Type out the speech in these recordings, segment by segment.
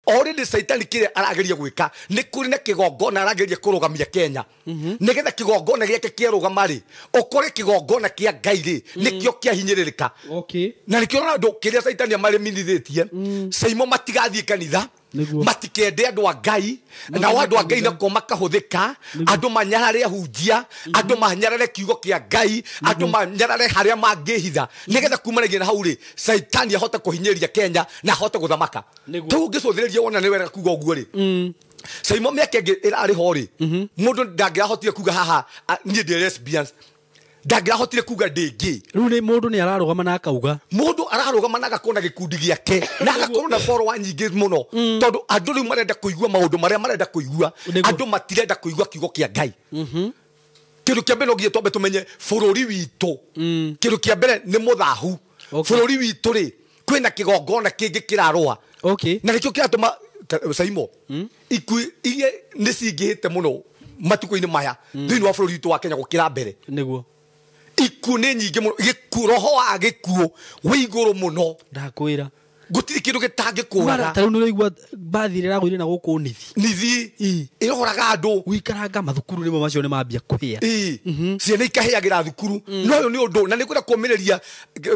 already Saitani kire arageria gwika ni kuri na kigongona arageria kurugamia Kenya nigetha kigongona giake kierugamari ukore kigongona kia Ngai ri nikio kia hinyiririka na nikio na ndo kiria Saitani amari minithitie Saimo matigathie kanitha matikende andu a Ngai na wandu a Ngai na ko makahuthika andu manyarare hunjia andu manyarare kiugo kia Ngai andu manyarare haria mangihitha nigetha kumanagia na hauri Saitani ahota kuhinyiria Kenya na ahota guthamaka tu ngicuthiriria wona ni wega kuga uguo ri Saimo miake irari hori mundu ndangihotire kuga haha ni de lesbians ndangihotire kuga ndingi riu ni mundu ni ararugama na akauga mundu ararugama na agakona gikundi giake na agakorwo na follower nyingi muno tondu andu riu marenda kuigua maundu maria marenda kuigua andu matirenda kuigua kiugo kia Ngai kindu kia mbere ngiye twambe tumenye bururi witu kindu kia mbere ni muthahu bururi witu ri kwina kigongona kingi kirarua na nikio kiratuma Saimo iku iye nisingihite muno matuko-ini maya thini wa bururi witu wa Kenya gukira mbere niguo iku ni nyingi muno gikuroho wa gikuo wi iguru muno ndakwira gutiri kindu gitangikuraga ta riu ni raigua bathi rira gwire na guku nithi iroraga andu wikaranga mathukuru nimo macio ni mambia kuhia ciana ikaheagira thukuru no yo ni undu na nikwenda kuomereria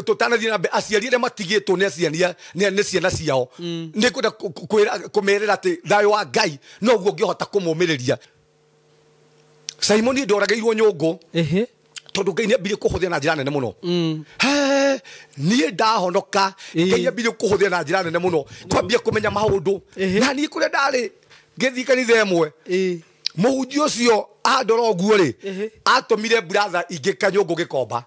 tutanathie na aciari aria matigitwo ni aciania ni ciana ciao nikwenda kumerera ati thayo wa Ngai no guo ngihota kumumereria Simon ndorageirwo nyungu tondu Ngai ni ambire kuhuthia na njira nene muno nie ndahonoka Ngai ambire kuhuthia na njira nene muno twambia kumenya maundu na ni kuria ndari ngithi kanitha emwe muhunjia ucio andora uguo ri atumire brother ingika nyungu gikomba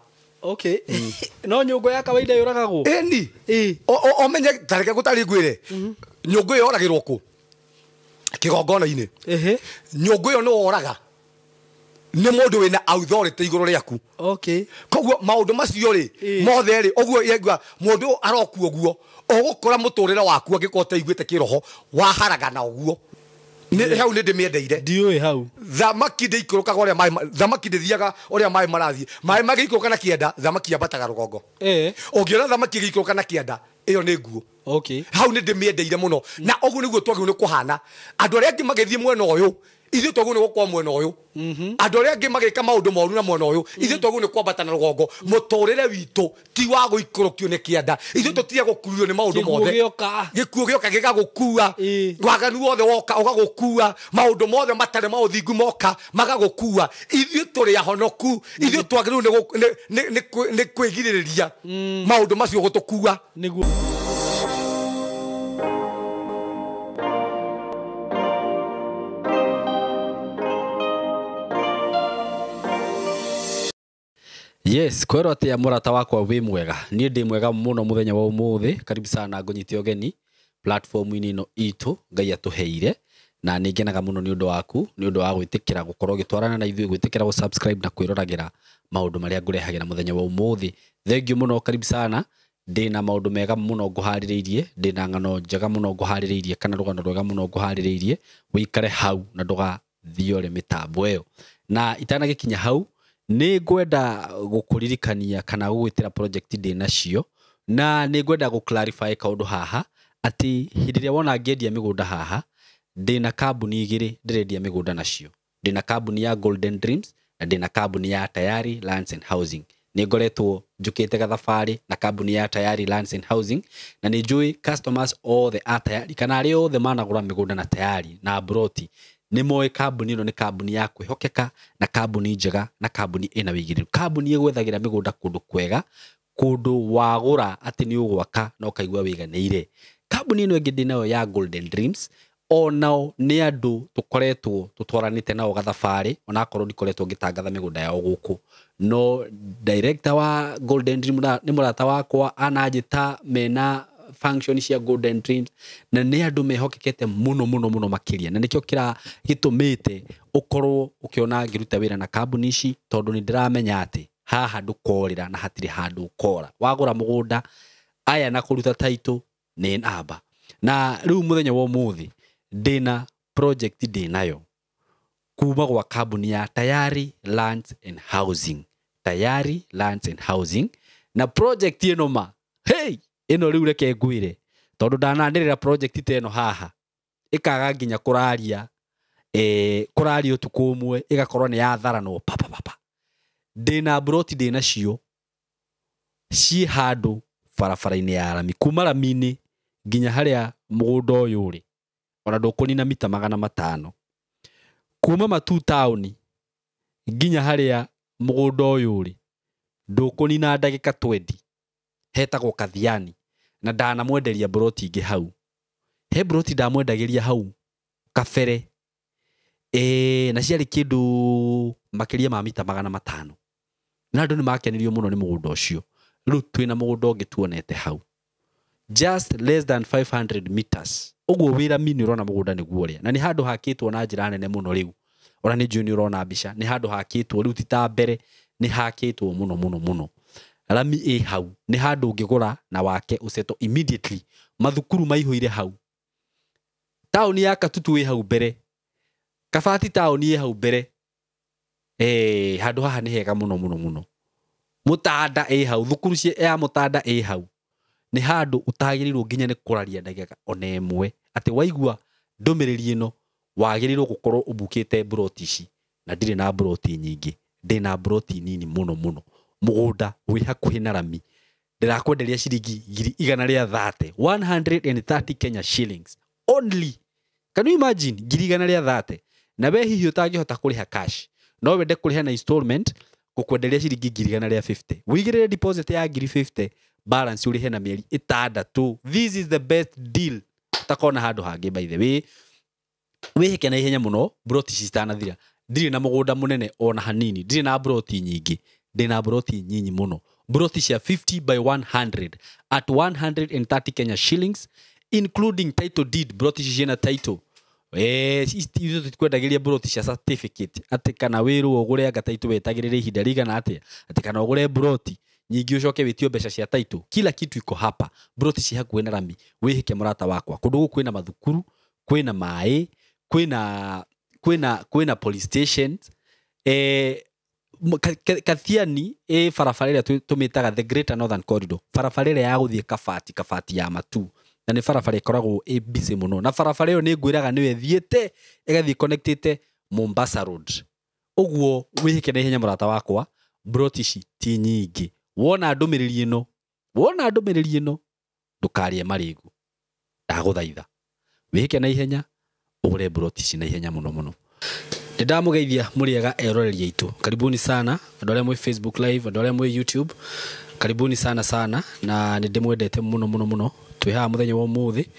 no nyungu ya kawaida yoragagwo ni omenye tareke gutari ngwire nyungu yoragirwo ku kigongona-ini nyungu yo no oraga ni mundu wina authority iguru riaku koguo maundu macio ri mothe ri oguo yegwa mundu aroku oguo ogukora muturire waku angikota iguite kiroho waharagana oguo ni hau ni ndimyendeire ndiwe hau thamaki ndikurukaga oria mai thamaki ndithiaga oria mai marathie mai magikuruka na kienda thamaki yambataga rugongo ungiona thamaki gikuruka na kienda iyo ni nguo hau ni ndimyendeire muno na oguo niguo twagirwo ni kuhana andu aria angi magithie mwena uyu ithu twagirwo ni gukwa mwena uyu andu aria angi magika maundu moru na mwena uyu ithu twagirwo ni kwambata na rugongo muturire witu ti wa guikurukio ni kienda ithu tutia gukurio ni maundu mothe gikuo gioka gigagukua waganu wothe woka ugagukua maundu mothe matare mauthingu moka magagukua ithu turi ahonoku ithu twagirwo ni kwigiriria maundu macio gutukua niguo Yes, kwero ati ya murata wakwa wi mwega. Ni ndi mwega muno muthenya wa umuthi. Karibu sana ngonyiti ogeni platform-ini ino itu Ngai atuheire na ningenaga muno ni undu waku, ni undu wa gwitikira gukorwo gitwarana na ithui gwitikira go subscribe na kwiroragira maundu maria ngurehagira muthenya wa umuthi. Thank you muno, karibu sana. Ndina maundu mega muno nguhaririirie, ndina ngano njega muno nguhaririirie kana rugano rwega muno nguhaririirie. Wikare hau na nduga thiore mitambo iyo. Na itana gikinya hau ni ngwenda gukuririkania kana gugwitira project ndi nacio na ni ngwenda guclarify kaundu haha ati hindiria wona ngendia migunda haha ndina kambuni igiri ndirendia migunda nacio. Ndina kambuni ya Golden Dreams na ndina kambuni ya Tayari Lands and Housing. Ni ngoretwo njukite gathabari na kambuni ya Tayari Lands and Housing na ni njui customers all the Tayari kana ari othe managura migunda na Tayari na broti ni moe kambuni ino ni kambuni ya kwihokeka na kambuni njega na kambuni ina wigiriru. Kambuni igwethagira migunda kundu kwega kundu wagura ati ni ugwaka na ukaigwa wiganeire. Kambuni ino ingi ndinayo ya Golden Dreams onao ni andu tukoretwo tutwaranite nao gathabari ona akorwo ndikoretwo ngitangatha migunda yao guku no director wa Golden Dreams ni murata wakwa anajita mena function cia Golden Dreams na ni andu mehokekete muno makiria na nikio kira gitumite ukorwo ukiona ngiruta wira na kambuni ici tondu ni ndiramenya ati haha ndukorira na hatiri handu ukora wagura mugunda aya na kuruta title ni namba na riu muthenya wa umuthi ndina project ndinayo kuma gwa kambuni ya Tayari Lands and Housing. Tayari Lands and Housing na project ino ma ino riu reke ngwire tondu ndanandirira project ite ino haha ikaga nginya kuraria kuraria utuku umwe igakorwo ni yathara no papa ndina broti ndina cio ci handu barabara-ini ya rami kuma rami-ini nginya haria mugunda uyu ri ona ndukunina mita 500 kuma Matu town nginya haria mugunda uyu ri ndukunina ndagika 20 hetagwo Kathiani na ndana mwenderia broti ingi hau he broti ndamwendagiria hau kabere na ciari kindu makiria ma mita 500 na andu ni makenirio muno ni mugunda ucio riu twina mugunda ungi tuonete hau just less than 500 meters uguo wira mini urona mugunda niguo ria na ni handu hakitwo na njira nene muno riu ona ni junior urona mbica ni handu hakitwo riu tita mbere ni hakitwo muno rami hau ni handu ngigura na wake useto immediately mathukuru maihuire hau town ya Katutu hau mbere Kabati town hau mbere handu haha ni hega muno Mutanda hau thukuru cie ya Mutanda hau ni handu utagirirwo nginya ni kuraria ndagika ona imwe ati waigua ndumiriri ino wagirirwo gukorwo ubukite broti ici na ndire na broti nyingi ndina broti nini muno mugunda wi hakuhi na rami ndirakwenderia ciringi 130 130 Kenya shillings only. Can you imagine 130 na we hihi utangihota kuriha cash no wende kuriha na installment gukwenderia ciringi 150 wigirire deposit ya 50 balance urihe na mieri 6. This is the best deal utakona handu hangi by the way wihike na ihenya muno broti citanathira ndiri na mugunda munene ona hanini ndiri na broti nyingi ndina broti nyinyi muno broti cia 50 by 100 at 130 Kenya shillings including title deed broti ciena title isto tukwendagiria broti cia certificate ati kana wiru ugure anga title wetagirire ihinda rigana atia ati kana ugure broti nyingi ucoke witio mbeca cia title kila kitu iko hapa broti cia hakuhe na rami wihike murata wakwa kundu guku kwina mathukuru kwina mai kwina police stations Kathiani barabara tumitaga the Greater Northern Corridor barabara ya guthie Kabati ya Matu na ni barabara ikoragwo busy muno na barabara iyo ni ngwiraga niwe thiete igathie connected Mombasa Road uguo wihike na ihenya murata wakwa broti ci ti nyingi wona ndumiriri ino ndukarie marigu ndaguthaitha wihike na ihenya ugure broti ci na ihenya muno Ndamugeithia muriega eroreri yitu karibuni sana andu aria mwe Facebook live andu aria mwe YouTube karibuni sana na ndimwendete muno twi ha muthenya wa muthi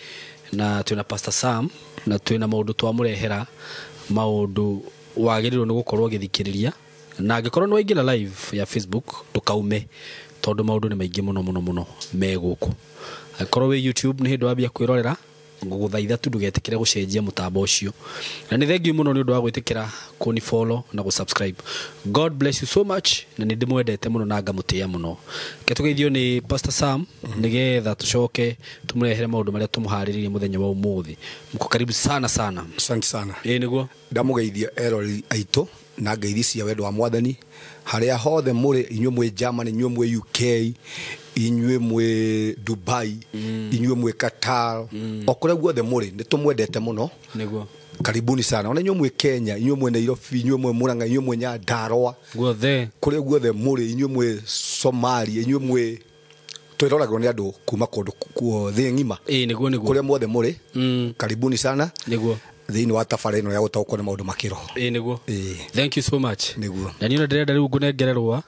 na twina Pastor Sam na twina maundu twamurehera maundu wagirirwo ni gukorwo githikiriria na angikorwo no ingira live ya Facebook tukaume tondu maundu ni maingi muno meguku akorwo we YouTube ni hindu wabia kwirorera nguguthaitha tu ndugetikire gucenjia mutambo ucio na ni thengiu muno ni undu wa gwitikira kuni follow na gu subscribe. God bless you so much na ni ndimwendete muno na ngamutia muno ketugeithio ni Pastor Sam nigetha tucoke tumurehere maundu maria tumuhariririe muthenya wa umuthi muko karibu sana asante sana niguo ndamugeithia erori aito na ngeithi cia wendo wa mwathani haria hothe muri inyuĩ mwe Germany inyuĩ mwe UK inyuĩ mwe Dubai inyuĩ mwe Qatar okore guothe muri nitumwendete muno niguo karibuni sana ona inyuĩ mwe Kenya inyuĩ mwe Nairobi inyuĩ mwe Murang'a inyuĩ mwe Nyandarua guothe kuri guothe muri inyuĩ mwe Somalia inyuĩ mwe twiroragwo ni andu kuma kundu thi ngima niguo kuri muothe muri karibuni sana niguo thiini wa tafara ino ya gutaukwo ni maundu makiroho niguo thank you so much niguo na niyo ndirenda riu ngunengererwa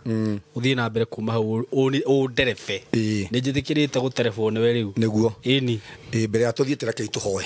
uthii na mbere kuma hau o nderefe ni njithikirite guterefo ni we riu niguo ini mbere ya tuthiite reke ituhoe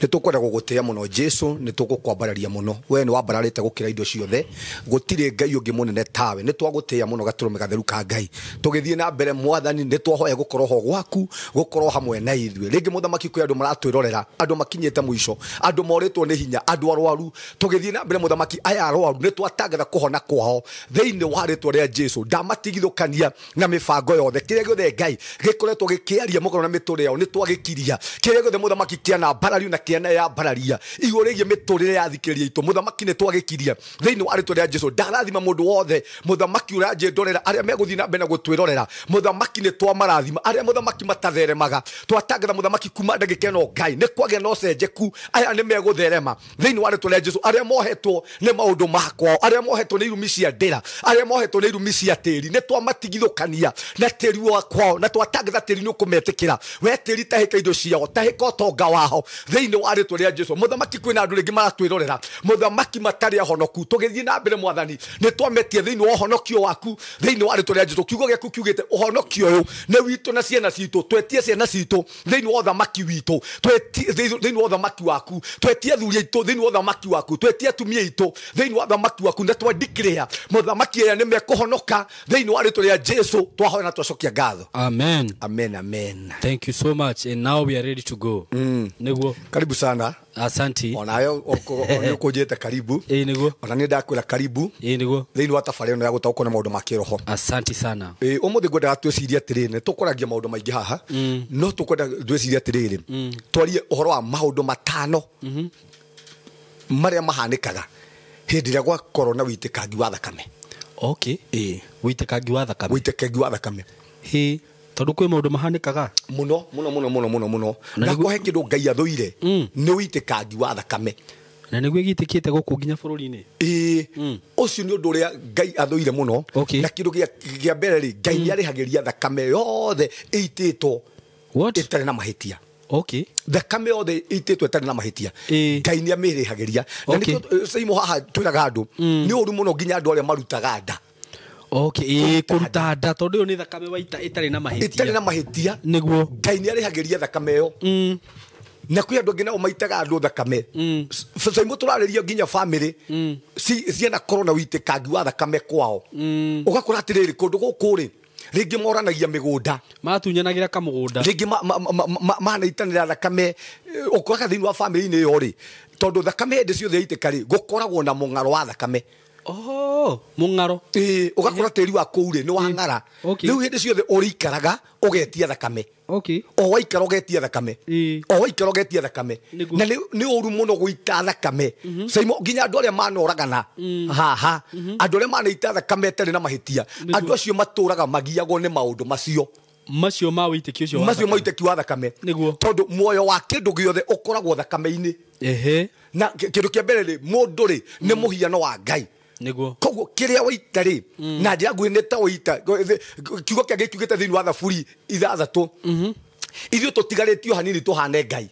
ni tukwenda gugutia muno Jesu ni tugukwambararia muno we ni wambararite gukira indo ciothe gutire ngai ungi munene tawe ni twagutia muno gaturume gatheru ka ngai tugithie na mbere mwathani ni twahoya gukorwo gwaku gukorwo hamwe na ithuĩ ringi muthamaki kwi andu maratwirorera andu makinyite muico andu moritwo nĩ hinya andu arwaru tugithii na mbere muthamaki aya arwaru nĩ twatangatha kuhona kwao thĩinĩ wa rĩtwa rĩa Jesu ndamatigithũkania na mĩbango yothe kĩrĩa gĩothe Ngai gĩkoretwo gĩkĩaria mũgarũ na mĩtũrĩre yao nĩ twagĩkiria kĩrĩa gĩothe muthamaki kĩana mbarario na kĩana ya mbararia igũrũ rĩgiĩ mĩtũrĩre ya thikĩrĩria itũ muthamaki nĩ twagĩkiria thĩinĩ wa rĩtwa rĩa Jesu ndarathima mũndũ wothe muthamaki ũranjĩ ndorera arĩa megũthiĩ na mbere na gũtwĩrorera muthamaki nĩ twamarathima arĩa muthamaki matatheremaga twatangatha muthamaki kuma ndagĩka ĩno Ngai nĩ kwagĩa na ũcenjeku aya nĩ megũtherema thĩinĩ wa rĩtwa rĩa Jesu arĩa mohetwo nĩ maũndũ makwao arĩa mohetwo nĩ irumi cia ndĩra arĩa mohetwo nĩ irumi cia tĩri nĩ twamatigithũkania na tĩri wa kwao na twatangatha tĩri nĩ ũkũmetĩkĩra we tĩri tahĩka indo ciao tahĩka ũtonga wao thĩinĩ wa rĩtwa rĩa Jesu muthamaki kwĩna andũ rĩngĩ maratwĩrorera muthamaki matarĩ ahonoku tũgĩthiĩ na mbere mwathani nĩ twametie thĩinĩ wa ũhonokio waku thĩinĩ wa rĩtwa rĩa Jesu kiugo gĩaku kiugĩte ũhonokio ũyũ nĩ witũ na ciana citũ twetie ciana citũ thĩinĩ wa ũthamaki witũ thĩinĩ wa ũthamaki waku twetie athuri aitũ thĩinĩ wa ũthamaki waku twetie atumia aitũ thĩinĩ wa ũthamaki waku na twandikĩrĩra muthamaki aya nĩ mekũhonoka thĩinĩ wa rĩtwa rĩa Jesu twahoya na twacokia ngatho amen amen thank you so much and now we are ready to go niguo karibu sana asanti onayo nĩũkũnjĩte karibu niguo ona nĩ ndakwĩra karibu niguo thĩinĩ wa tabarĩra ĩno ya gũtaũkwo na maũndũ ma kĩroho asanti sana ũmũthĩ ngwendaga twĩcirie atĩrĩrĩ nĩ tũkwaragia maũndũ maingĩ haha no tũkwenda twĩcirie atĩrĩrĩ twarie ũhoro wa maũndũ matano marĩa mahanĩkaga hĩndĩ ĩrĩa gwakorwo na wĩitĩkangi wa thakame okay wĩitĩkangi wa thakame tondũ kwĩ maũndũ mahanĩkaga mũno ndakohe kĩndũ Ngai athũire nĩ wĩitĩkangi wa thakame na nĩguo gĩtĩkĩte gũkũ nginya bũrũri-inĩ ũcio nĩ ũndũ ũrĩa Ngai athũire mũno na kĩndũ gĩa mbere rĩ Ngai nĩ arĩhagĩria thakame yothe ĩitĩtwo ĩtarĩ na mahĩtia thakame yothe ĩitĩtwo ĩtarĩ na mahĩtia Ngai nĩ amĩrĩhagĩria na nĩkĩo Saimo haha twĩraga andũ nĩ ũru mũno nginya andũ arĩa marutaga nda kũruta nda tondũ ĩyo nĩ thakame waita ĩtarĩ na mahĩtia nĩguo Ngai nĩ arĩhagĩria thakame ĩyo na kwĩ andũ angĩ nao maitaga andũ thakame Saimo tũrarĩria nginya bamĩrĩ ciana korwo na wĩitĩkangi wa thakame kwao ũgakora atĩrĩrĩ kũndũ gũkũ rĩ rĩngĩ moranagia mĩgũnda matunyanagĩra kamũgũnda rĩngĩ manaitanĩra thakame ũkoraga thĩinĩ wa bamĩrĩ-inĩ ĩyo rĩ tondũ thakame hĩndĩ ciothe yaitĩka rĩ gũkoragwo na mũng'aro wa thakame mũng'aro ũgakora tĩri wa kũu rĩ nĩ wang'ara rĩu hĩndĩ ciothe ũrĩikaraga ũgetia thakame o waikara ũgetia thakame na nĩ ũru mũno gũita thakame Saimo nginya andũ arĩa manoragana haha andũ arĩa manaita thakame ĩtarĩ na mahĩtia andũ acio matũraga magiagwo nĩ maũndũ macio ma wĩitĩki wa thakame tondũ muoyo wa kĩndũ gĩothe ũkoragwo thakame-inĩ na kĩndũ kĩa mbere rĩ mũndũ rĩ nĩ mũhiano wa Ngai koguo kĩrĩa waita rĩ na njĩra nguhĩ nĩ ta waita kiugo kĩa Ngai kiugĩte thĩinĩ wa Thaburi 6 ithuĩ tũtigarĩtio hanini tũhane Ngai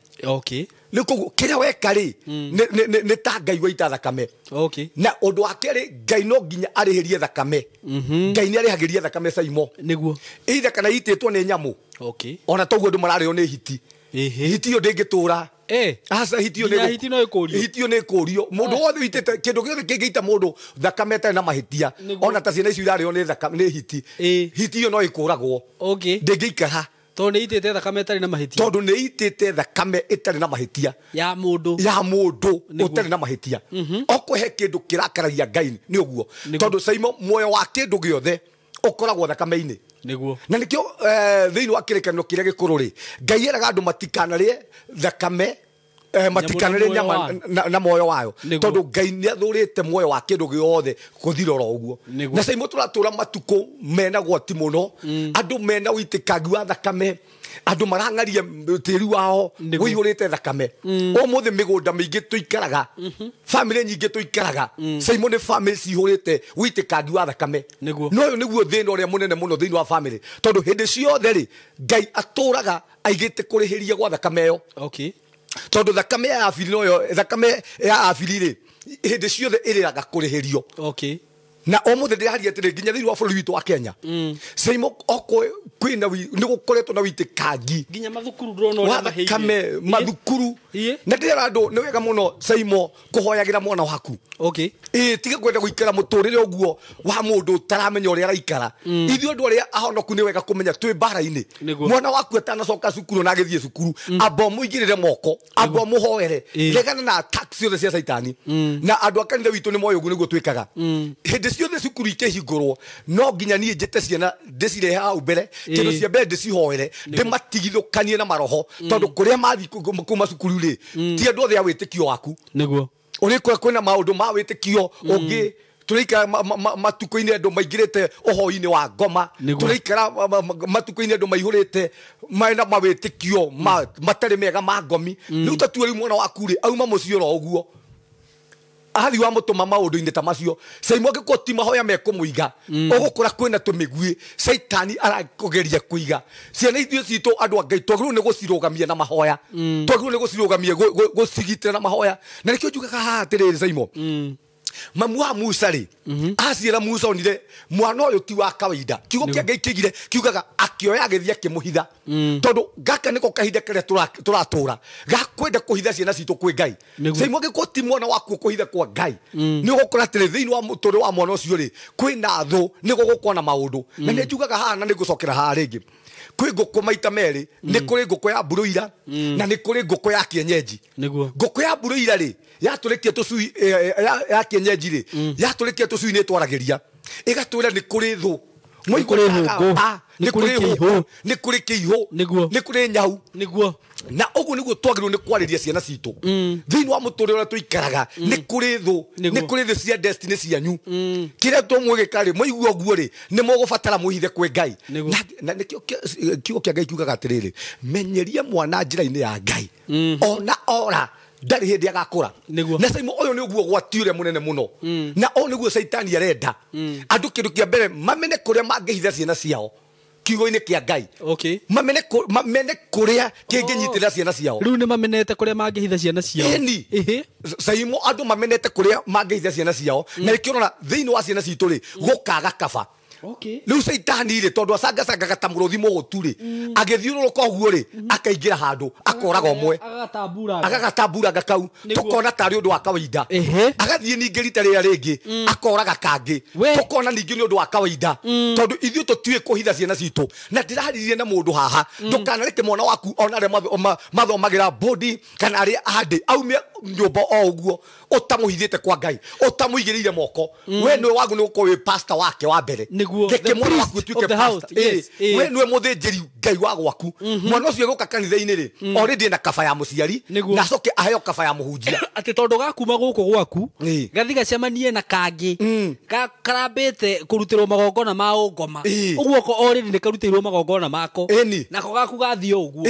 nĩ koguo kĩrĩa weka rĩ nĩ ta Ngai waita thakame na ũndũ wa kerĩ Ngai no nginya arĩhĩrie thakame Ngai nĩ arĩhagĩria thakame Saimo either kana itĩtwo nĩ nyamũ ona toguo andũ mararĩo nĩ hiti ĩyo ndĩngĩtũra aca hitio nĩ kũrio mũndũ wothe wĩtĩte kĩndũ gĩothe kĩngĩita mũndũ thakame ĩtarĩ na mahĩtia ona ta ciana icio irarĩo nĩ hiti ĩyo no ĩkũragwo ndĩngĩikara tondũ nĩ itĩte thakame ĩtarĩ na mahĩtia ya mũndũ ũtarĩ na mahĩtia okũhe kĩndũ kĩrakaragia Ngai nĩ ũguo tondũ Saimo muoyo wa kĩndũ gĩothe ũkoragwo thakame-inĩ na nĩkĩo thĩinĩ wa kĩrĩkanĩro kĩrĩa gĩkũrũ rĩ Ngai eraga andũ matikanarĩe thakame matikanarĩe nyama na muoyo wayo tondũ Ngai nĩ athũrĩte muoyo wa kĩndũ gĩothe gũthira oro ũguo na Saimo tũratũra matukũ mena gwati mũno andũ mena wĩitĩkangi wa thakame andũ marang'aria tĩri wao wĩihũrĩte thakame ũmũthĩ mĩgũnda mĩingĩ tũikaraga bamĩrĩ nyingĩ tũikaraga Saimo nĩ bamĩrĩ cihũrĩte wĩitĩkangi wa thakame no ũyũ nĩguo thĩna ũrĩa mũnene mũno thĩinĩ wa bamĩrĩ tondũ hĩndĩ ciothe rĩ Ngai atũraga aigĩte kũrĩhĩria gwa thakame ĩyo tondũ thakame ya Abili rĩ hĩndĩ ciothe ĩrĩraga kũrĩhĩrio na omuthe ndiraharia atiri nginya thiini wa bururi witu wa Kenya Saimo oko kwina ni gukoretwo na witikangi nginya mathukuru ndrona ora maheiye kame mathukuru na ndira andu ni wega muno Saimo kuhoyagira mwana waku tiga kwenda guikara muturire uguo wa mundu taramenya uria araikara ithio andu aria ahonoku ni wega kumenya twi bara-ini mwana waku atanacoka cukuru na agithie cukuru amba muigirire moko amba muhoere regana na tax ciothe cia saitani na andu akanitha witu ni moyo uguo niguo twikaga hindi ciothe cukuru ikihingurwo no nginya nie njite ciana ndicirehe hau mbere kindu cia mbere ndicihoere ndimatigithukanie na maroho tondu kuria mathi kuma cukuru ri ti andu othe a witikio waku niguo urikora kwina maundu ma witikio ungi turaikara matuko-ini andu maingirite uhoi-ini wa ngoma turaikara matuko-ini andu maihurite maina mawitikio matari mega ma ngomi riu tatue riu mwana waku ri auma mucio ro uguo athi wa mutuma maundu-ini ta macio Saimo angĩkorwo ti mahoya mekumuiga ugukura kwina tumigui saitani arakugeria kuiga ciana ithio citu andu a Ngai twagĩrĩirwo nĩ gucirugamia na mahoya twagĩrĩirwo nĩ gucirugamia gucigitĩra na mahoya na nikio njugaga haha atĩrĩrĩ Saimo mamu wa Musa ri aciara Musa onire mwana uyu ti wa kawaida kiugo kia Ngai kigire kiugaga akioya agithia akimuhitha tondu gaka niko kahinda karia turatura gakwenda kuhitha ciana citu kwi Ngai Saimo angĩkorwo ti mwana waku kuhitha kwa Ngai ni ugukora atĩrĩ thĩinĩ wa mũtũrĩre wa mwana ũcio ri kwĩna thũ nĩ gũgũkorwo na maũndũ na nĩ njugaga haha na nĩ ngũcokera haha rĩngĩ kwĩ ngũkũ maita merĩ nĩ kũrĩ ngũkũ ya mburuira na nĩ kũrĩ ngũkũ ya kienyeji ngũkũ ya mburuira ri yatũrĩkia tũcui ya kienyeji ri yatũrĩkia tũcui nĩ twarageria ĩgatwĩra nĩ kũrĩ thũ nĩ kũrĩ hũngũ nĩ kũrĩ kĩihũ nĩ kũrĩ nyau na uguo niguo twagĩrĩirwo nĩ kwarĩria ciana citũ thĩinĩ wa mũtũrĩre ũrĩa tũikaraga nĩ kũrĩ thũ nĩ kũrĩ thũ cia destiny cianyu kĩrĩa twamwĩgĩka rĩ mwaigua ũguo rĩ nĩ mũgũbatara mwĩhithe kwĩ Ngai na nĩkĩo kiugo kĩa Ngai kiugaga atĩrĩrĩ menyeria mwana njĩra-inĩ ya Ngai ona ora ndari hindi agakura na Saimo uyu ni uguo gwati uria munene muno na o niguo saitani arenda andu kindu kia mbere mamene kuria mangihitha ciana ciao kiugo-ini kia Ngai mamene kuria kinginyitira ciana ciao riu ni mamenete kuria mangihitha ciana ciao Saimo andu mamenete kuria mangihitha ciana ciao na ikirona thiini wa ciana citu ri gukaga kaba riu saitani ri tondu acangacangaga ta muruthi mugutu ri agithiururuka uguo ri akaingira handu akoraga umwe agagatamburaga kau tukona tari undu wa kawaida agathie ningi rita riria ringi akoraga kangi tukona ningi ni undu wa kawaida tondu ithio tutiwe kuhitha ciana citu na ndiraharirie na mundu haha ndukanareke mwana waku ona aria mathomagira bodi kana aria ahandi aumia nyumba o uguo utamuhithite kwa Ngai utamuigirire moko we niwe wagu ni gukorwo wi pastor wake wa mbere reke mwana waku tuike pastor we niwe muthinjiri Ngai wa gwaku mwana ucio guka kanitha-ini ri already na kaba ya muciari na acoke aheo kaba ya muhunjia ati tondu gakuma guku gwaku gathi gacemanie na kangi karambite kurutirwo magongona ma ungoma uguo ko already ni karutirwo magongona mako nako gaku gathio uguo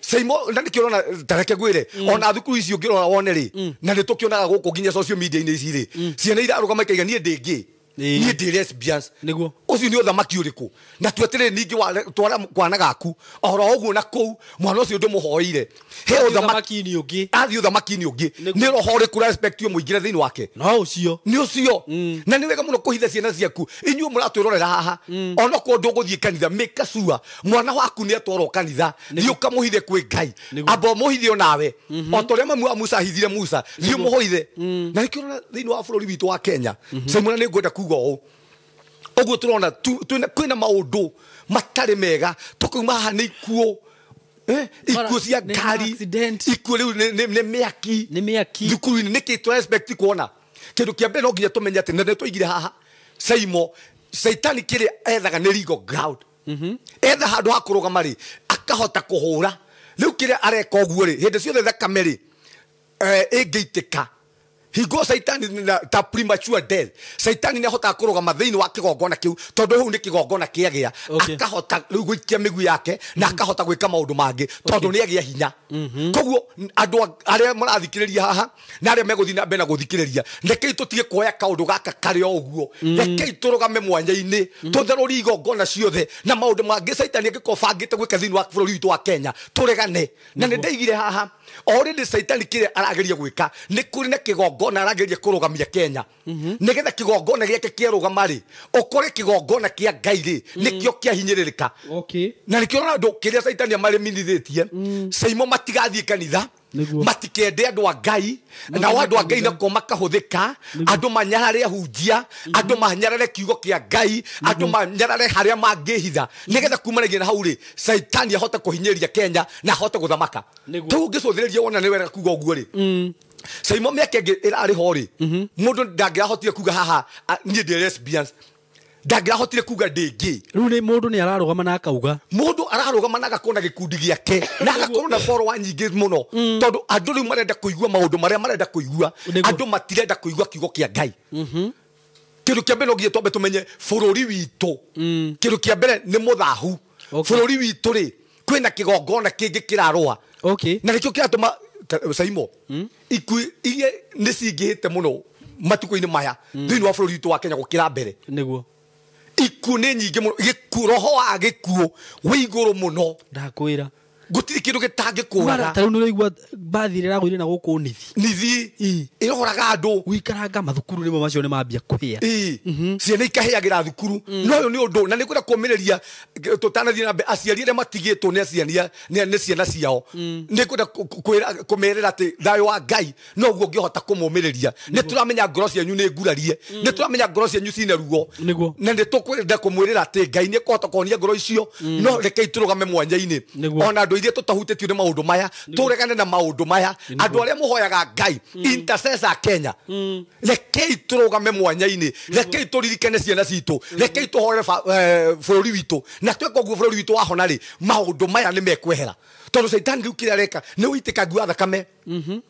Saimo na nikio rona tareke gwire ona thukuru icio ngirora wone ri na ni tukionaga guku nginya social media-ini ici ri ciana irarugama ikaiga nie ndingi nie ndi lesbians niguo ucio ni uthamaki uriku na tuetere ningi twara kwana gaku oro uguo na kou mwana ucio ndimuhoire he uthamaki ni ungi athi uthamaki ni ungi ni roho uriku respect yo muingire thiini wake no ucio ni ucio na ni wega muno kuhitha ciana ciaku inyu muratwirorera haha ona ko nduguthie kanitha make sure mwana waku ni atwarwo kanitha thio kamuhithe kwi Ngai abo muhithio nawe o toria mamu wa Musa hithire Musa thio muhoithe na nikirona thiini wa bururi witu wa Kenya Saimo ni ngwenda kuga o uguo turona kwina maundu matari mega tukauma haha ni ikuo ikuo cia ngari ikuo riu ni miaki thukuru-ini niki tu respect kuona kindu kia mbere no nginya tumenye ati nene twaigire haha Saimo saitani kiri ethaga ni legal ground etha handu ha kurugama ri akahota kuhura riu kiri areka uguo ri hindi ciothe thakame ri ingeitika hingo saitani na ta premature death saitani ni ahota kurugama thiini wa kigongona kiu tondu hu ni kigongona kiagia akahota riu gwikia miguu yake na akahota gwika maundu mangi tondu ni agia hinya koguo andu aria marathikiriria haha na aria meguthi na mbere na guthikiriria rekei tutige kuoya kaundu gaka kari o uguo rekei turugame mwanya-ini tutheruri igongona ciothe na maundu mangi saitani angikobangite gwika thiini wa bururi witu wa Kenya turegane na ni ndeigire haha already saitani kire arageria gwika ni kuri na kigongona arageria kurugamia Kenya nigetha kigongona giake kierugama ri ukore kigongona kia Ngai ri nikio kia hinyiririka na nikio na ndo kiria saitani amare minithitie saimo matigathie kanitha matikende andu a Ngai na andu a Ngai na ko makahuthika andu manyarare hunjia andu manyarare kiugo kia Ngai andu manyarare haria mangihitha nigetha kumanagia na hau ri saitani ahota kuhinyiria Kenya na ahota guthamaka tu ngicuthiria wona ni wega kuga uguo ri saimo miake irari ho ri mundu ndangirahotire kuga haha ni de lesbians ndangirahotire kuga ndingi riu ni mundu ni ararugama na akauga mundu ararugama na agakona gikundi giake na agakorwo na follower nyingi muno tondu andu riu marenda kuigua maundu maria marenda kuigua andu matirenda kuigua kiugo kia Ngai kindu kia mbere ngiye twambe tumenye bururi witu kindu kia mbere ni muthahu bururi witu ri kwina kigongona kingi kirarua na nikio kiratuma saimo ikui iye nisingihite muno matuko-ini maya thiini wa bururi witu wa Kenya gukira mbere niguo ikuo ni nyingi muno gikuroho wa gikuo wi iguru muno ndakwira gutiri kindu gitangikuraga ta riu ni igua bathi rira gwire na guku nithi iroraga andu wikaranga mathukuru nimo macio ni mambia kuhia ciana ikaheagira thukuru no yo ni undu na nikwenda kumiriria tutanathie na aciari aria matigitwo ni aciania ni ciana ciao nikwenda kumerera ati thayo wa Ngai no guo ngihota kumumiriria ni turamenya ngoro cianyu ni ngurarie ni turamenya ngoro cianyu cina ruo na ni tukwenda kumwirira ati Ngai ni kuhota kuonia ngoro icio no rekei turugame mwanya-ini ona andu iria tutahutitio ni maundu maya turegane na maundu maya andu aria muhoyaga Ngai intercessor Kenya rekei turugame mwanya-ini rekei turirikane ciana citu rekei tuhore bururi witu na tweka guo bururi witu wahona ri maundu maya ni mekwehera tondu saitani riu kira reka ni uitikagu wa thakame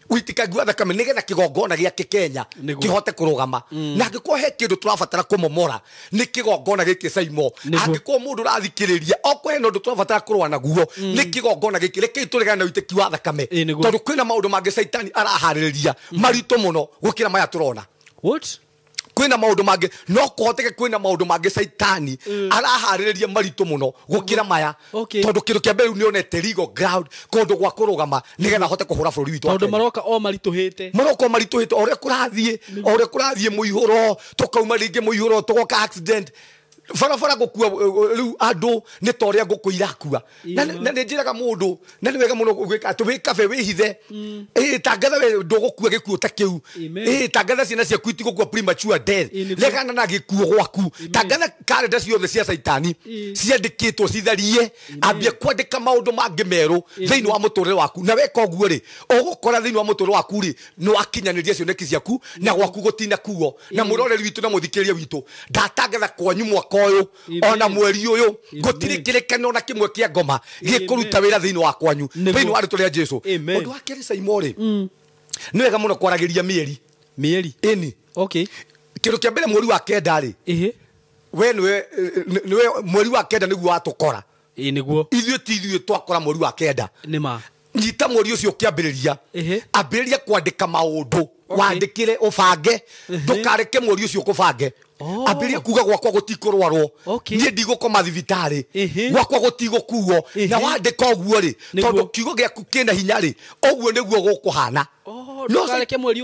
uitikagu wa thakame nigetha kigongona giake Kenya kihote kurugama na angikuwa he kindu turabatara kumomora ni kigongona giki saimo angikuwa mundu rathikiriria okwe no ndu turabatara kurwa naguo ni kigongona giki rekei turegana na uitiki wa thakame tondu kwina maundu mangi saitani arahaririria marito muno gukira maya turona kwina maundu mangi no kuhoteke kwina maundu mangi saitani arahaririria marito muno gukira maya tondu kindu kia mbere ni onete legal ground kondu gwa kurugama nigetha hote kuhura bururi witu tondu maroka o marituhite oria kurathie muihuro tukauma ringi muihuro tugoka accident farafara gukua riu andu ni toria nguku irakua na ni njiraga mundu na ni wega muno gwika tubika be wihithe tangatha we ndugukua gikuo ta kiu tangatha ciana ciaku itigukua premature death regana na gikuo gwaku tangatha kalenda ciothe cia saitani ciandikitwo citharie ambia kwandika maundu mangi meru thiini wa muturire waku na weka uguo ri ugukora thiini wa muturire waku ri no akinyaniria cioneki ciaku na gwaku gutina kuo na muroreri witu na muthikiria witu ndatangatha kwanyu mwaka uyu ona mweri uyu gutiri kirekano na kimwe kia ngoma gikuruta wira thiini wa kwanyu thiini wa rito ria Jesu undu wa keri saimori ni wega muno kwaragiria mieri ini kindu kia mbere mweri wa kenda ri we niwe mweri wa kenda niguo watukora niguo ithuĩ twakora mweri wa kenda nima nyita mweri ucio kiambiriria ambiriria kwandika maundu wandikire ubange ndukareke mweri ucio kubange ambiriria kuga gwakwa gutikurwarwo nie ndigukoma thibitari gwakwa gutigukuo na wandika uguo ri tondu kiugo giaku kina hinya ri uguo niguo gukuhana ndukareke mweri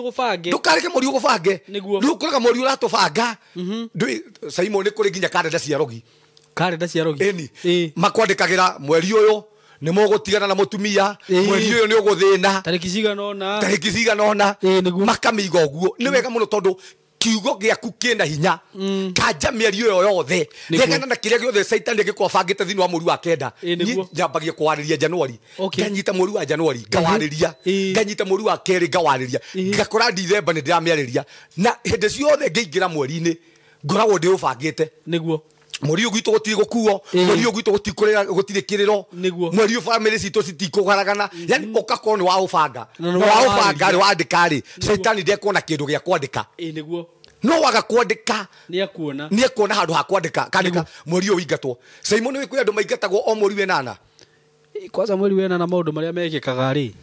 ugubange riu kuraga mweri uratubanga saimo ni kuri nginya kalenda cia rogi makwandikagira mweri uyu ni mugutigana na mutumia mweri uyu ni uguthina tariki cigana ona makamiga uguo ni wega muno tondu kiugo giaku kina hinya kanja mieri uyu yothe regana na kiria giothe saitani gikobangite thiini wa mweri wa kenda njambagia kwariria Januari nganyita mweri wa Januari ngawariria nganyita mweri wa keri ngawariria ngakora December ni ndirameariria na hindi ciothe ngiingira mweri-ini ngoragwo ndi ubangite niguo mweri uyu gitu gutiri gukuo mweri uyu gitu gutikurira gutiri kiriro mweri uyu family citu citikugaragana yani ukakorwo ni wa ubanga ri wandika ri saitani ndekuona kindu gia kwandika niguo no waga kwandika ni akuona handu ha kwandika kandika mweri uyu ingatwo Simon ni kwi andu maingatagwo o mweri wenana kwanza mweri wenana maundu maria mekikaga ri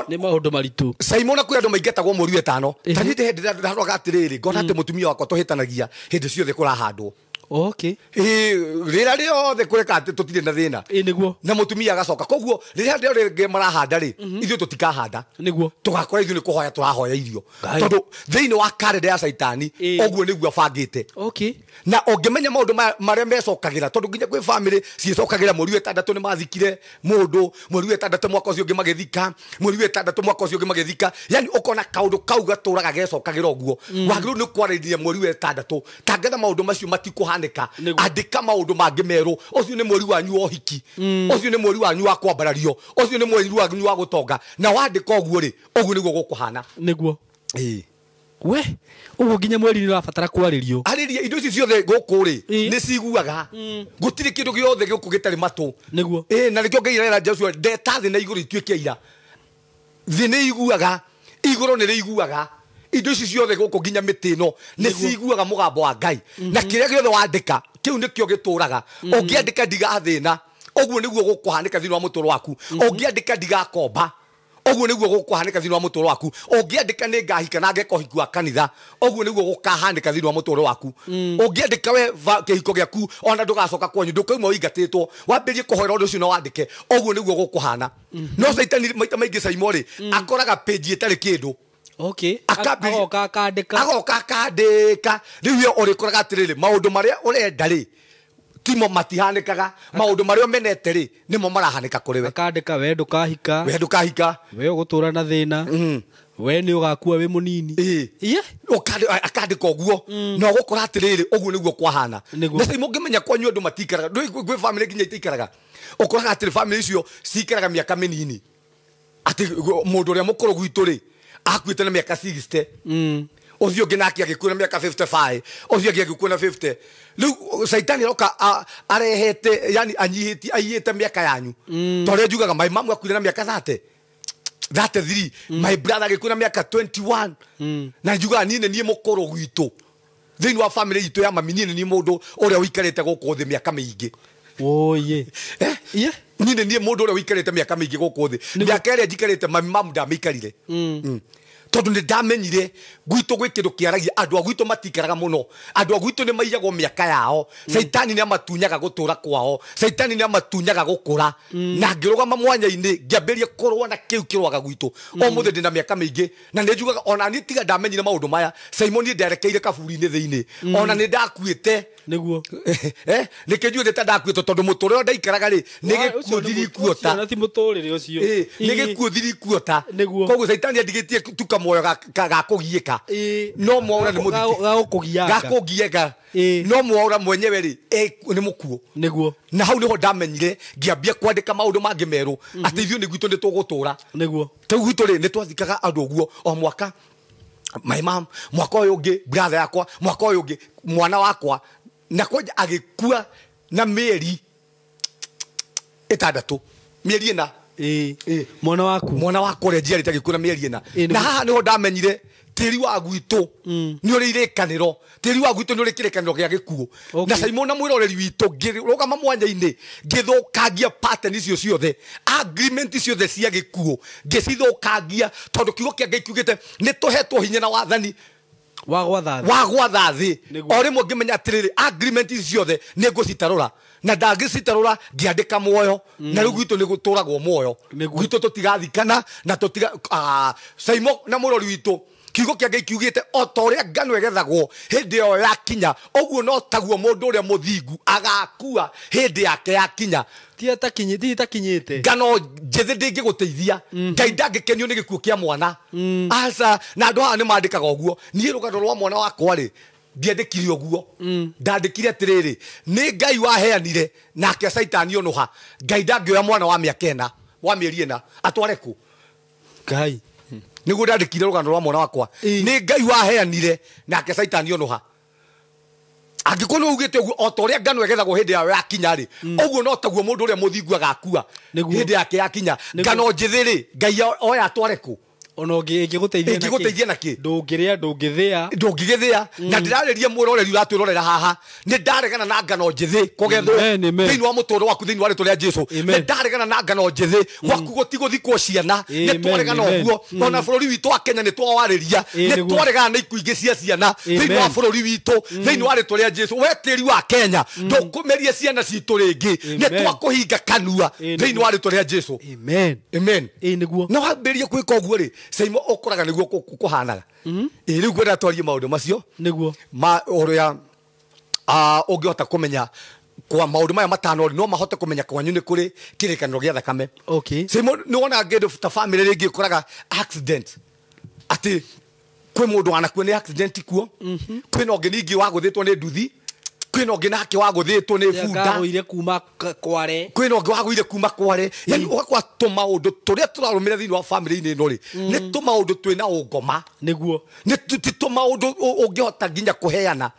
ni maundu maritu Simon kwi andu maingatagwo mweri wetano tani hindi ndaroga atiriri ngona ati mutumia wakwa tuhitanagia hindi ciothe kurahandwo Okay. Rĩrĩa rĩothe kũreka atĩ tũtirĩ na thĩna nĩguo na mũtumia agacoka koguo rĩrĩa rĩngĩ marahanda rĩ ithuĩ tũtikahanda nĩguo tũgakora ithuĩ nĩ kũhoya tũrahoya irio tondũ thĩinĩ wa karenda ya caitani ũguo nĩguo abangĩte okay na ũngĩmenya maũndũ marĩa mecokagĩra tondũ nginya kwĩ bamĩrĩ ciĩcokagĩra mweri wa ĩtandatũ nĩ mathikire mũndũ mweri wa ĩtandatũ mwaka ũcio ũngĩ magĩthika mweri wa ĩtandatũ mwaka ũcio ũngĩ magĩthika yani ũkona kaũndũ kau gatũraga gecokagĩra ũguo wagĩrĩirwo nĩ kwarĩrĩria mweri wa ĩtandatũ tangatha maũndũ macio matikũhanĩka andĩka maũndũ mangĩ merũ ũcio nĩ mweri wanyu wa ũhiki ũcio nĩ mweri wanyu wa kwambarario ũcio nĩ mweri wanyu wa gũtonga na wandĩka ũguo rĩ ũguo nĩguo gũkũhana nĩguo we uguo nginya mweri nĩ ũrabatara kwarĩrio arĩria indo ici ciothe gũkũ rĩ nĩ ciguaga gũtirĩ kĩndũ gĩothe gĩkũ gĩtarĩ matũ nĩguo na nĩkĩo ngeirĩra Joshua ndeta thĩ na igũrũ ituĩke ira thĩ nĩ iguaga igũrũ nĩ rĩiguaga indo ici ciothe gũkũ nginya mĩtĩ ĩno nĩ ciguaga mũgambo wa Ngai na kĩrĩa gĩothe wandĩka kĩu nĩkĩo gĩtũraga ũngĩandĩka ndigathĩna ũguo nĩguo gũkũhanĩka thĩinĩ wa mũtũũro waku ũngĩandĩka ndigakomba ũguo nĩguo gũkũhanĩka thĩinĩ wa mũtũũro waku ũngĩandĩka nĩ ngahika na ngeka ũhiki wa kanitha ũguo nĩguo gũkahanĩka thĩinĩ wa mũtũũro waku ũngĩandĩka we kĩhiko gĩaku ona ndũgacoka kwanyu ndũkauma ũingatĩtwo wambĩrie kũhoera ũndũ ũcio na wandĩke ũguo nĩguo gũkũhana no caitani maita maingĩ caimo rĩ akoraga page ĩtarĩ kĩndũ okay agoka akandĩka rĩu we ũrĩkoraga atĩrĩrĩ maũndũ marĩa ũrenda rĩ timo matihanĩkaga maũndũ marĩa ũmenete rĩ nĩmo marahanĩka kũrĩ we akandĩka we ndũkahika we ũgũtũũra na thĩna we nĩ ũgakua wĩ mũnini akandĩka ũguo na ũgũkora atĩrĩrĩ ũguo nĩguo kwahana na caimo ũngĩmenya kwanyu andũ matikaraga gwĩ bamĩrĩ nginya itaikaraga ũkoraga atĩrĩ bamĩrĩ icio cikaraga mĩaka mĩnini atĩ mũndũ ũrĩa mũkũrũ gwitũ rĩ akuĩte na mĩaka 60 ũthiũ ũngĩ nake agĩkuo na mĩaka 55 ũthiũ ũngĩ agĩkuo na 50 rĩu caitani aroka arehete yani anyihĩte mĩaka yanyu tondũ njugaga my mom akuire na mĩaka 33 my brother agĩkuo na mĩaka 21 na njugaga niĩ mũkũrũ gwitũ thĩinĩ wa bamĩrĩ itũ ya mami niĩ mũndũ ũrĩa ũikarĩte gũkũ thĩ mĩaka mĩingĩ oye niĩ mũndũ ũrĩa ũikarĩte mĩaka mĩingĩ gũkũ thĩ mĩaka ĩrĩa njikarĩte mami mamu ndamĩikarire tondũ nĩ ndamenyire gwitũ gwĩ kĩndũ kĩaragia andũ a gwitũ matikaraga mũno andũ a gwitũ nĩ maiyagwo mĩaka yao caitani nĩ amatunyaga gũtũũra kwao caitani nĩ amatunyaga gũkũra na ngĩrũgama mwanya-inĩ ngĩambĩria kũrũa na kĩu kĩrũaga gwitũ mũthĩ ndĩ na mĩaka mĩingĩ na nĩ njugaga ona niĩ tiga ndamenyire maũndũ maya Simon nĩ nderekeire kaburi-inĩ thĩinĩ ona nĩ ndakuĩte nĩguo nĩkĩ njuĩte ta ndakuĩte tondũ mũtũũrĩre ũrĩa ndaikaraga rĩ nĩ gĩkuũ thirikuota nĩ gĩkuũ thirikuota koguo caitani andigĩtie tuka moyo ga kũgiĩka no mwaura nĩ mũthike ga kũgiĩka no mwaura mwenyewe rĩ nĩ mũkuũ nĩguo na hau nĩho ndamenyire ngĩambia kwandĩka maũndũ mangĩ merũ atĩ ithuĩ nĩ gwitũ nĩ tũgũtũũra nĩguo tau gwitũ rĩ nĩ twathikaga andũ ũguo o mwaka my mom mwaka ũyũ ũngĩ brother yakwa mwaka ũyũ ũngĩ mwana wakwa na kwanja agĩkua na mĩeri 6 mĩeri ĩna mwana wakwa ũrĩa njiarĩte agĩkua na mĩeri ĩna na haha nĩho ndamenyire tĩri wa gwitũ nĩ ũrĩ irĩkanĩro tĩri wa gwitũ nĩ ũrĩ kĩrĩkanĩro gĩa gĩkuũ na Simon na mwĩroreri witũ ngĩrũgama mwanya-inĩ ngĩthũkangia pattern icio ciothe agreement ciothe cia gĩkuũ ngĩcithũkangia tondũ kiugo kĩa Ngai kiugĩte nĩ tũhetwo hinya na wathani wa gwatha thĩ o rĩmwe ngĩmenya atĩrĩrĩ agreement ici ciothe nĩ ngũcitarũra na ndangĩcitarũra ngĩandĩka muoyo na rĩu gwitũ nĩ gũtũragwo muoyo gwitũ tũtigathikana na Simon na mũrori witũ kiugo kĩa Ngai kiugĩte o ta ũrĩa ngano ĩgethagwo hĩndĩ ĩyo yakinya ũguo no taguo mũndũ ũrĩa mũthingu agakua hĩndĩ yake yakinya itakinyĩte ngano njĩthĩ ndĩngĩgũteithia Ngai ndangĩkenio nĩ gĩkuũ kĩa mwana aca na andũ haha nĩ mandĩkaga ũguo niĩ rũgano rwa mwana wakwa rĩ ndiandĩkire ũguo ndandĩkire atĩrĩrĩ nĩ Ngai waheanire nake caitani onũha Ngai ndangĩoya mwana wa mĩaka 4 wa mĩeri 4 atware kũ Ngai nĩguo ndandĩkire rũgano rwa mwana wakwa nĩ Ngai waheanire nake caitani onũha angĩkorwo nĩ ugĩte ũguo o ta ũrĩa ngano ĩgethagwo hĩndĩ yayo yakinya rĩ ũguo no taguo mũndũ ũrĩa mũthingu agakua hĩndĩ yake yakinya ngano njĩthĩ rĩ Ngai oya atware kũ ona ingiguteithia naki ndungiria ndungigithia na ndirariria mwiroreri uratwirorera haha ni ndaregana na ngano njithi kugethwo thiini wa mutoro waku thiini wa ritwa ria Jesu ni ndaregana na ngano njithi waku gutiguthikwo ciana ni twaregana uguo ona bururi witu wa Kenya ni twawariria ni twaregana na ikuingi cia ciana thiini wa bururi witu thiini wa ritwa ria Jesu we tiri wa Kenya ndukumeria ciana citu ringi ni twakuhinga kanua thiini wa ritwa ria Jesu amen niguo no hambirie kwika uguo ri Saimo okoraga niguo kuhanaga riu gwenda twarie maundu macio niguo ma oria ungihota kumenya kwa maundu maya matano no mahote kumenya kwanyu ni kuri kirikaniro gia thakame Saimo ni wona ngedo ta family ringi koraga accident ati kwi mundu anakuo ni accident kuo kwi no ngingi wa guthitwo ni nduthi kwi no nginake wa guthitwo ni bunda ile kuma kware kwi no ngwagwire kuma kware yani ugakwa tumaundu turia turarumira thiini wa family-ini ino ri ni tumaundu twina ungoma niguo ni tumaundu ungihota nginya kuheana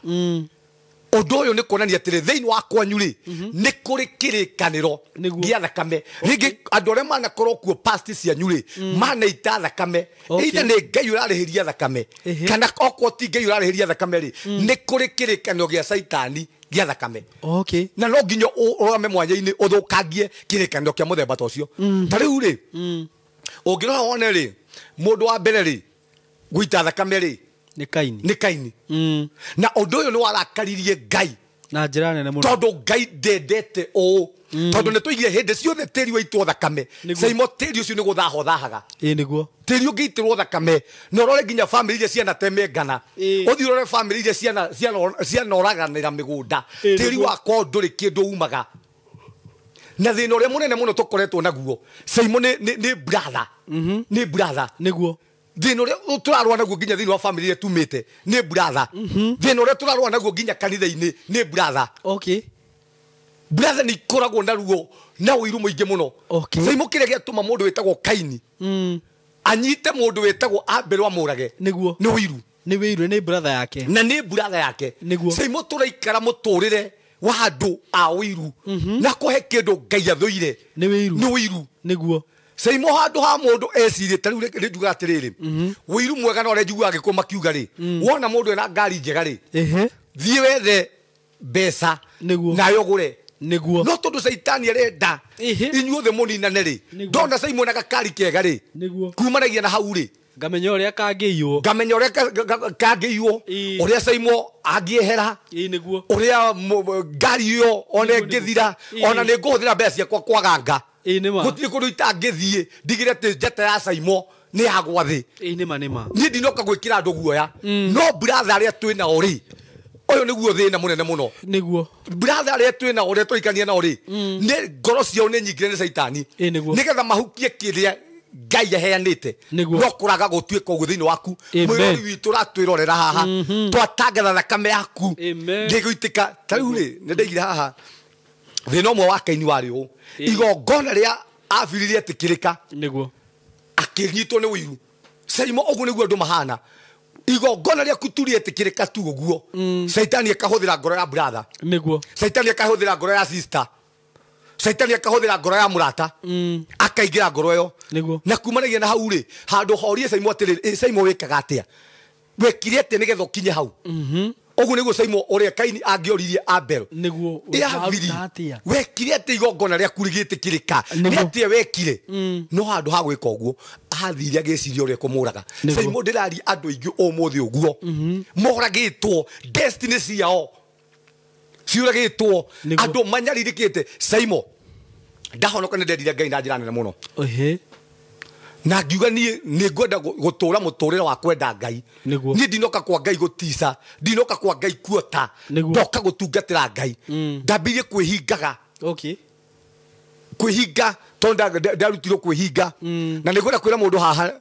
undu uyu ni kuonania atiri thiini wa kwanyu ri ni kuri kirikaniro gia thakame ringi andu aria manakorwo kuo past cianyu ri manaita thakame ita ni Ngai urarihiria thakame kana okwo ti Ngai urarihiria thakame ri ni kuri kirikaniro gia Saitani gia thakame na no nginya urame mwanya-ini uthukangie kirikaniro kia muthemba ta ucio ta riu ri ungirora wone ri mundu wa mbere ri guita thakame ri ni Kaini na undu uyu ni warakaririe Ngai na njira nene muno tondu Ngai ndendete tondu ni tuigire hindi ciothe tiri waitwo thakame Saimo tiri ucio ni guthahaga niguo tiri ungiitirwo thakame no rore nginya family iria ciana temengana uthi rore family iria ciana oraganira migunda tiri wakwa nduri kindu umaga na thina uria munene muno tukoretwo naguo Saimo ni brother ni brother niguo thina uria turarwa naguo nginya thiini wa family iria tumite ni brother thina uria turarwa naguo nginya kanitha-ini ni brother brother ni koragwo na ruo na uiru muingi muno Saimo kiria giatuma mundu wetagwo Kaini anyite mundu wetagwo Abel amurage niguo ni uiru ni brother yake na ni brother yake Saimo turaikara muturire wa andu a uiru na kuhe kindu Ngai athuire ni uiru niguo Saimo handu ha mundu ecirie tariu njuga atiriri uiru mwega no renjuga agikuo makiuga ri wona mundu ena ngari njega ri thie wethe mbeca nayo gure niguo no tondu Saitani arenda inyuothe muninane ri ndona Saimo na gakari kega ri kumanagia na hau ri ngamenya uria kangiiywo uria Saimo angiehera niguo uria ngari iyo ona ngithira ona ni nguhuthira mbeca ciakwa kwaganga gutiri kundu itangithie ndigire ati njata ya Saimo ni agwa thi nima ni ndinoka gwikira andu guoya no brother aria twina ori oyo niguo thina munene muno niguo brother aria twina ori toikania na ori ni ngoro ciao ni nyingire ni Saitani nigetha mahukie kiria Ngai aheanite no kuraga gutuika ugu thiini waku mwirori witu ratwirorera haha twatangatha thakame yaku ndiguitika tariu ri ni ndeigire haha thina umwe wa Kaini wari u igongona ria abiririe atikirika niguo akinyitwo ni wiru Saimo ogu niguo andu mahana igongona ria kuturi atikirika tu uguo Saitani akahuthira ngoro ya brother niguo Saitani akahuthira ngoro ya sister Saitani akahuthira ngoro ya murata akaigira ngoro yo na kumanagia na hau ri handu horie Saimo atiriri Saimo wikaga atia wekire atia nigetha ukinye hau ogu niguo Saimo uria Kaini angioririe Abel niguo wekire atia igongona ria kurigitikirika ni atia wekire no handu ha gwika uguo athire agiciria uria kumuraga Saimo ndirari andu ingi umuthi uguo moragitwo destiny ciao ciuragitwo andu manyaririkite Saimo ndahonoka ni ndendire Ngai na njira nene muno na ngiuga ni ngwenda gutura muturire wa kwenda Ngai ni ndinoka kwa Ngai gutica ndinoka kwa Ngai kuota ndoka gutungatira Ngai ndambirie kwihingaga kwihinga tonda ndarutirwo kwihinga na nigwenda kwira mundu haha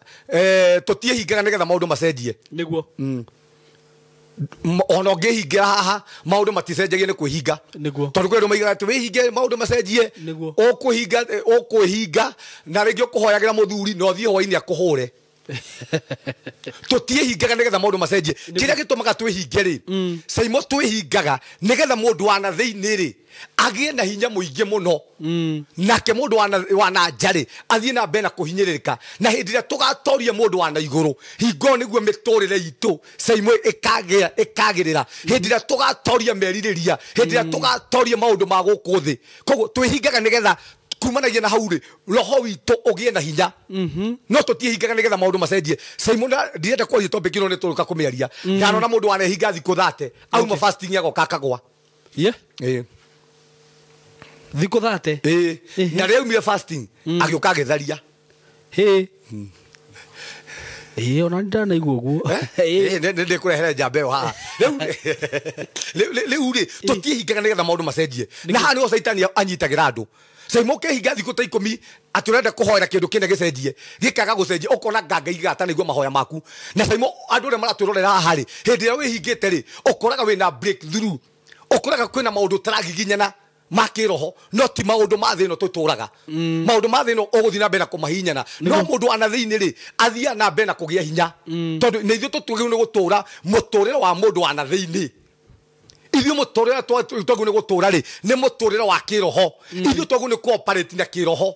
tutiehingaga nigetha maundu macenjie niguo ona ngihingira haha maundu maticenjagie ni kwihinga tondu kwira maiga ati wihinge maundu macenjie ukwihinga na ringi ukuhoyagira muthuri no thie hwaini akuhure tutihingaga nigetha maundu macenjie kiria gitumaga twihinge ri Saimo twihingaga nigetha mundu wa na thiini ri agie na hinya muingi muno nake mundu wa na njari athie na mbere na kuhinyiririka na hindi ria tugatoria mundu wa na iguru hingo niguo miturire itu Saimo ikagirira hindi ria tugatoria meririria hindi ria tugatoria maundu ma guku thi koguo twihingaga nigetha kumanagia na hauri roho witũ ũgĩe na hinya no tũtihingaga nĩgetha maũndũ macenjie Simon ndirenda kwaria topic ĩno nĩ tũrũka kũmĩaria ndanona mũndũ wanehinga thikũ 30 auma fasting agoka akagwa thikũ 30 na rĩu aumire fasting agĩũka agĩtharia ona ndanaigua ũguo ndĩkũrehere njamba ĩyo haha rĩu rĩ tũtihingaga nĩgetha maũndũ macenjie na haha nĩho Saitani anyitagĩra andũ Saimo kehinga thikũ ta 10 aturenda kuhoera kindu kine gicenjie gikaga gucenjia ukona nganga igata niguo mahoya maku na Saimo andu re maraturorera haha ri hindi ya wihingite ri ukoraga wina breakthrough ukoraga kwina maundu taragiginyana makiroho no ti maundu ma thino tuturaga maundu ma thino uguthi na mbere kumahinyana no mundu ana thiini ri athia na mbere kugia hinya tondu ni ithu tutugiu ni gutura muturire wa mundu ana thiini ithu muturire twagu ni gutura ri ni muturire wa kiroho ithu twagu ni cooperate na kiroho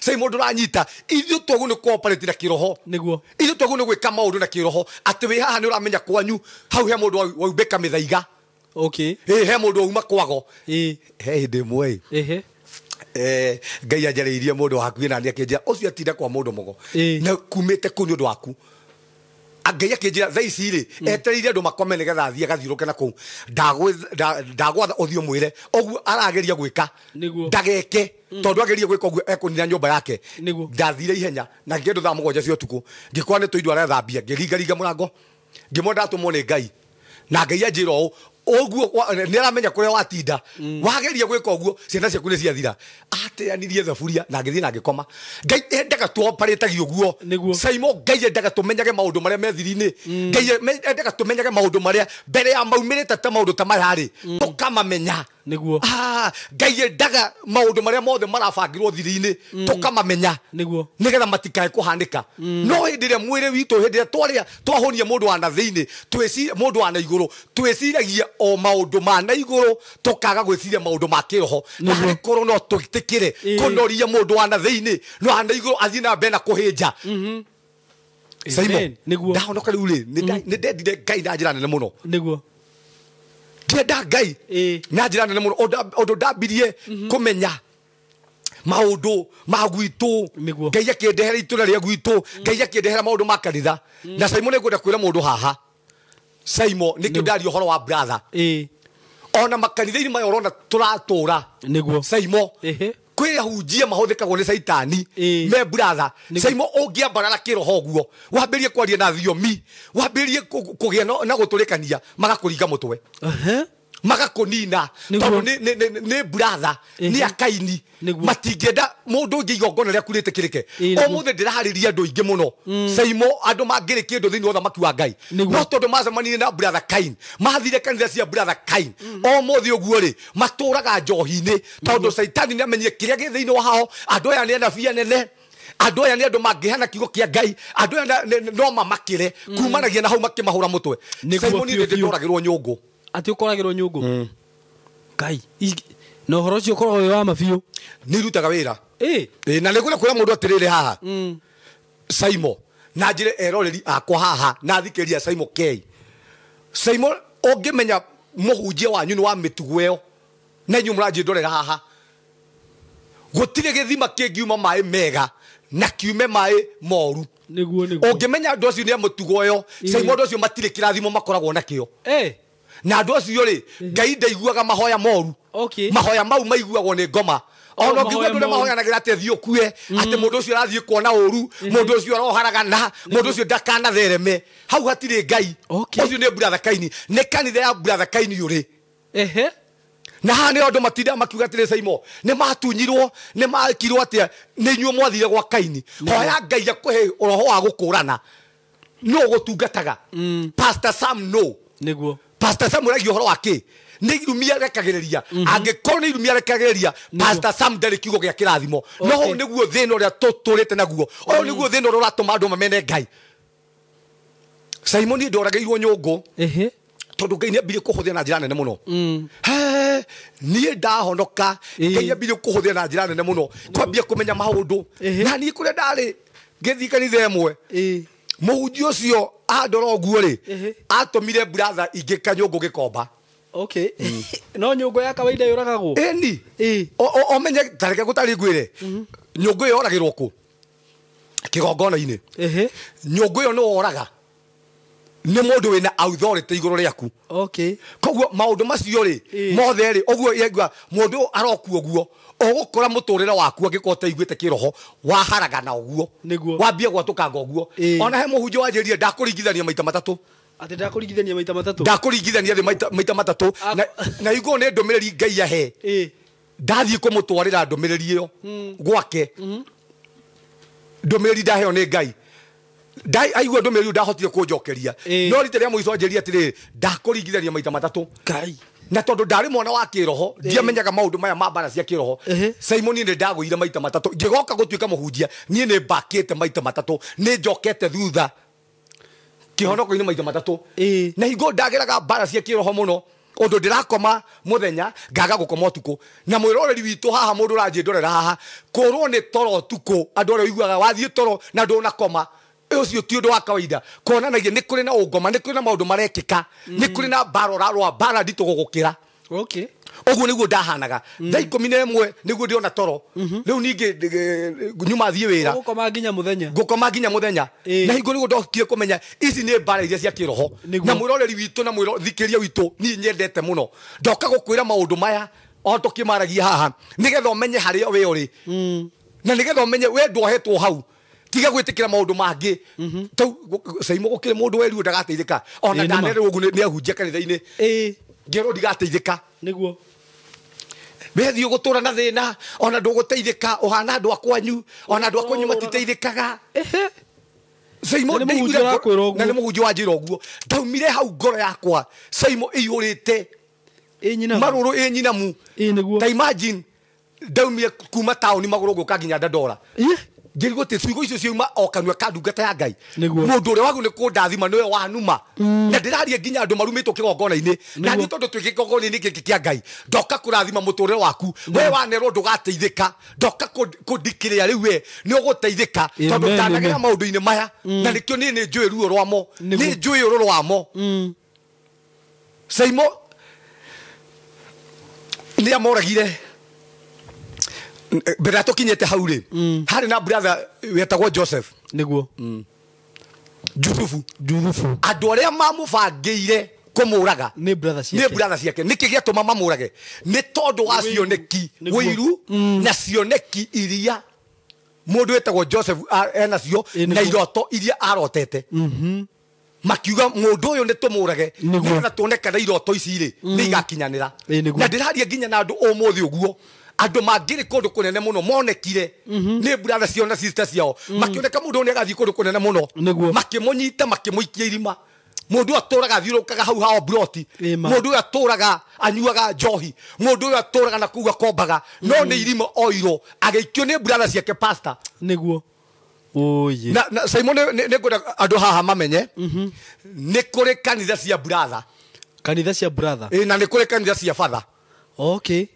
sai mundu ranyita ithu twagu ni cooperate na kiroho niguo ithu twagu ni gwika maundu na kiroho ati wi haha ni uramenya kwanyu hau he mundu wa ubeka mithaiga okay he mundu uma kwago he ndi mwe Ngai anjariirie mundu hakuhi na ni akinjira ucio atinda kwa mundu mugo na kumite ku ni undu waku Ngai akinjira thaa ici ri etereire andu makome nigetha athie gathiuruke na kuu ndagwatha uthio mwire oguo arageria gwika ndageke tondu ageria gwika oguo ekunina nyumba yake ndathire ihenya na ngiendu thaa 7 cia utuku ngikwa ni tuidu arathambia ngiringa murango ngimwenda atumwo ni Ngai na Ngai anjira oguo ni aramenya kuria watinda wageria gwika oguo ciana ciaku ni ciathira ateanirie thaburia na ngithii na ngikoma Ngai endaga tuoparĩtagia oguo Saimo Ngai endaga tumenyage maundu maria methiri-ini Ngai endaga tumenyage maundu maria mbere ya maumirite ta maundu ta maya ri tukamamenya niguo Ngai endaga maundu maria mothe marabangirwo thiri-ini tukamamenya niguo nigetha matikae kuhanika no hindi ria mwire witu hindi ria twahonia mundu wa na thiini twiciria mundu wa na iguru twiciragia o maundu ma na iguru tukaga gwiciria maundu ma kiroho na hari koro no tutikire kunoria mundu wa na thiini no wa na iguru athie na mbere na kuhinja Saimo niguo ndahonoka riu ri ni ndendire Ngai na njira nene muno niguo ndenda Ngai na njira nene muno undu ndambirie kumenya maundu ma gwitu Ngai akindehera itura ria gwitu Ngai akindehera maundu ma kanitha na Saimo ni ngwenda kwira mundu haha Saimo nikio ndari uhoro wa brother ona makanitha-ini maya urona turatura niguo Saimo kwĩ ahunjia mahuthikagwo ni Saitani me brother Saimo ungiambara na kiroho guo wambirie kwaria na thiomi wambirie kugia na guturikania magakuringa mutwe magakunina tondu ni brother ni akaini matingenda mundu ungi igongona ria kurite kirike o muthe ndirahariria andu ingi muno Saimo andu mangirikia andu thiini wa thamaki wa Ngai no tondu macemanire na brother Kain mathire kanitha cia brother Kain o muthe uguo ri maturaga njohi-ini tondu Saitani ni amenyire kiria gi thiini wa hao andu aya ni anabii anene andu aya ni andu mangihana kiugo kia Ngai andu aya no mamakire kumanagia na hau makimahura mutwe Saimo ni nditoragirwo nyungu ati ukoragirwo nyungu Ngai no horo cio korwo wi wa mabiu ni rutaga wira na nigwira kwira mundu atirire haha Saimo na njire eroreri akwa haha na thikeria Saimo K Saimo ungimenya muhunjia wanyu ni wa mitugo iyo na inyu muranjindorera haha gutire githima kingiuma mai mega na kiume mai moru niguo ungimenya andu acio ni amutugo iyo Saimo andu acio matire kirathimo makoragwo nakio na andu acio ri Ngai ndaiguaga mahoya moru mahoya mau maiguagwo ni ngoma ono ngigwa andu mahoyanagira ati thio kue ati mundu ucio arathie kuona uru mundu ucio aroharagana mundu ucio ndakana thereme hau hatire Ngai ucio ni brother Kaini ni kanitha ya brother Kaini yuri na haha ni andu matinda makiuga atire Saimo ni matunyirwo ni makirwo atia ni nyuo mwathire gwa Kaini hoya Ngai akuhe roho wa gukurana no gutungataga Pastor Sam no niguo Pastor Sam uragi horo wake ni irumia rekagereria angekorwo ni irumia rekagereria Pastor Sam ndari kiugo gya kirathimo no niguo thina uria tuturite naguo o niguo thina uria uratuma andu mamene Ngai Simon ndorageirwo nyungu tondu Ngai niambirie kuhuthia na njira nene muno nie ndahonoka Ngai niambirie kuhuthia na njira nene muno kwambia kumenya maundu na nie kuria ndari ngithi kanitha imwe muhunjia ucio andora oguo ri atumire brother ingika nyungu gikomba no nyungu ya kawaida yoragagwo eni omenye tareke gutari ngwire nyungu yo oragirwo ku kigongona-ini nyungu yo no oraga ni mundu wina authority iguru riaku koguo maundu macio ri mothe ri oguo yegwa mundu aroku oguo ogukora muturire waku angikota iguite kiroho waharagana oguo wambia gwatukanga oguo ona he muhunjia wanjiririe ndakuringithania maita matatu ati ndakuringithania maita matatu ndakuringithania maita matatu na igwo ni ndumiriri Ngai ahe ndathie kumutwarira ndumiriri iyo gwake ndumiriri ndaheo ni Ngai aigua ndumiriri ndahotire kunjokeria no rita ria muico anjiria atiri ndakuringithania maita matatu Ngai na tondu ndari mwana wa kiroho ndiamenyaga maundu maya ma bara cia kiroho Simon ni ndaguire maita matatu ngigoka gutuika muhunjia nie ni mbakite maita matatu ni njokete thutha kihonoko-ini maita matatu na hingo ndageraga bara cia kiroho muno undu ndirakoma muthenya ngaga gukoma utuku na mwiroreri witu haha mundu ranji ndorera haha korwo ni toro utuku andu aria iguaga wathie toro na ndunakoma ucio ti undu wa kawaida konanagia ni kuri na ungoma ni kuri na maundu marekika ni kuri na bara rarwa bara nditu gugukira oguo niguo ndahanaga thaa 11 niguo ndiona toro riu ningi nyuma thie wira gukoma nginya muthenya na hingo niguo ndokire kumenya ici ni bara iria cia kiroho na mwiroreri witu na thikiria witu ni nyendete muno ndoka gukwira maundu maya o tukimaragia haha nigetha umenye haria we uri na nigetha umenye we ndwohetwo hau tiga gwitikira maundu mangi tau Simon gukire mundu weru ndagateithika ona ndanere ugu ni ahunjia kanitha-ini ngero ndigateithika niguo bethi ugutura na thina ona nduguteithika uhana andu akwanyu ona andu akwanyu matiteithikaga Simon na ni muhunjia wa njira uguo ndaumire hau ngoro yakwa Simon iyurite maruru nyinamu ta imagine ndaumire kuma tauni maguru guka nginya Dandora ngirigwo te ciugo icio ciuma o kanua ka ndungata ya Ngai mundu uria wagu ni kundathima niwe wanuma na ndiraria nginya andu marumitwo kigongona-ini na ni tondu twi kigongona-ini giki kia Ngai ndoka kurathima muturire waku we wanerwo ndugateithika ndoka kundikiria riu we ni uguteithika tondu ndanagera maundu-ini maya na nikio ni njui ruo rwamo ni njui uru rwamo Simon ni amoragire mbere atukinyete hau ri hari na brother wetagwo Joseph niguo Juthufu andu aria mamubangire kumuraga ni brother ciake niki giatuma mamurage ni tondu wa cioneki wiru na cioneki iria mundu wetagwo Joseph ena cio na iroto iria arotete makiuga mundu uyu ni tumurage na tuoneka na iroto ici ri ni igakinyanira na ndiraria nginya na andu umuthi uguo andu mangiri kundu kunene muno monekire ni brother cio na sister ciao makioneka mundu ni agathi kundu kunene muno makimunyita makimuikia irima mundu aturaga thiurukaga hau hao broti mundu aturaga anyuaga njohi mundu aturaga na kuga kombaga no ni irima oiro ageikio ni brother ciake pastor niguo na Simon ne ngoda andu haha mamenye ni kuri kanitha cia brother na ni kuri kanitha cia father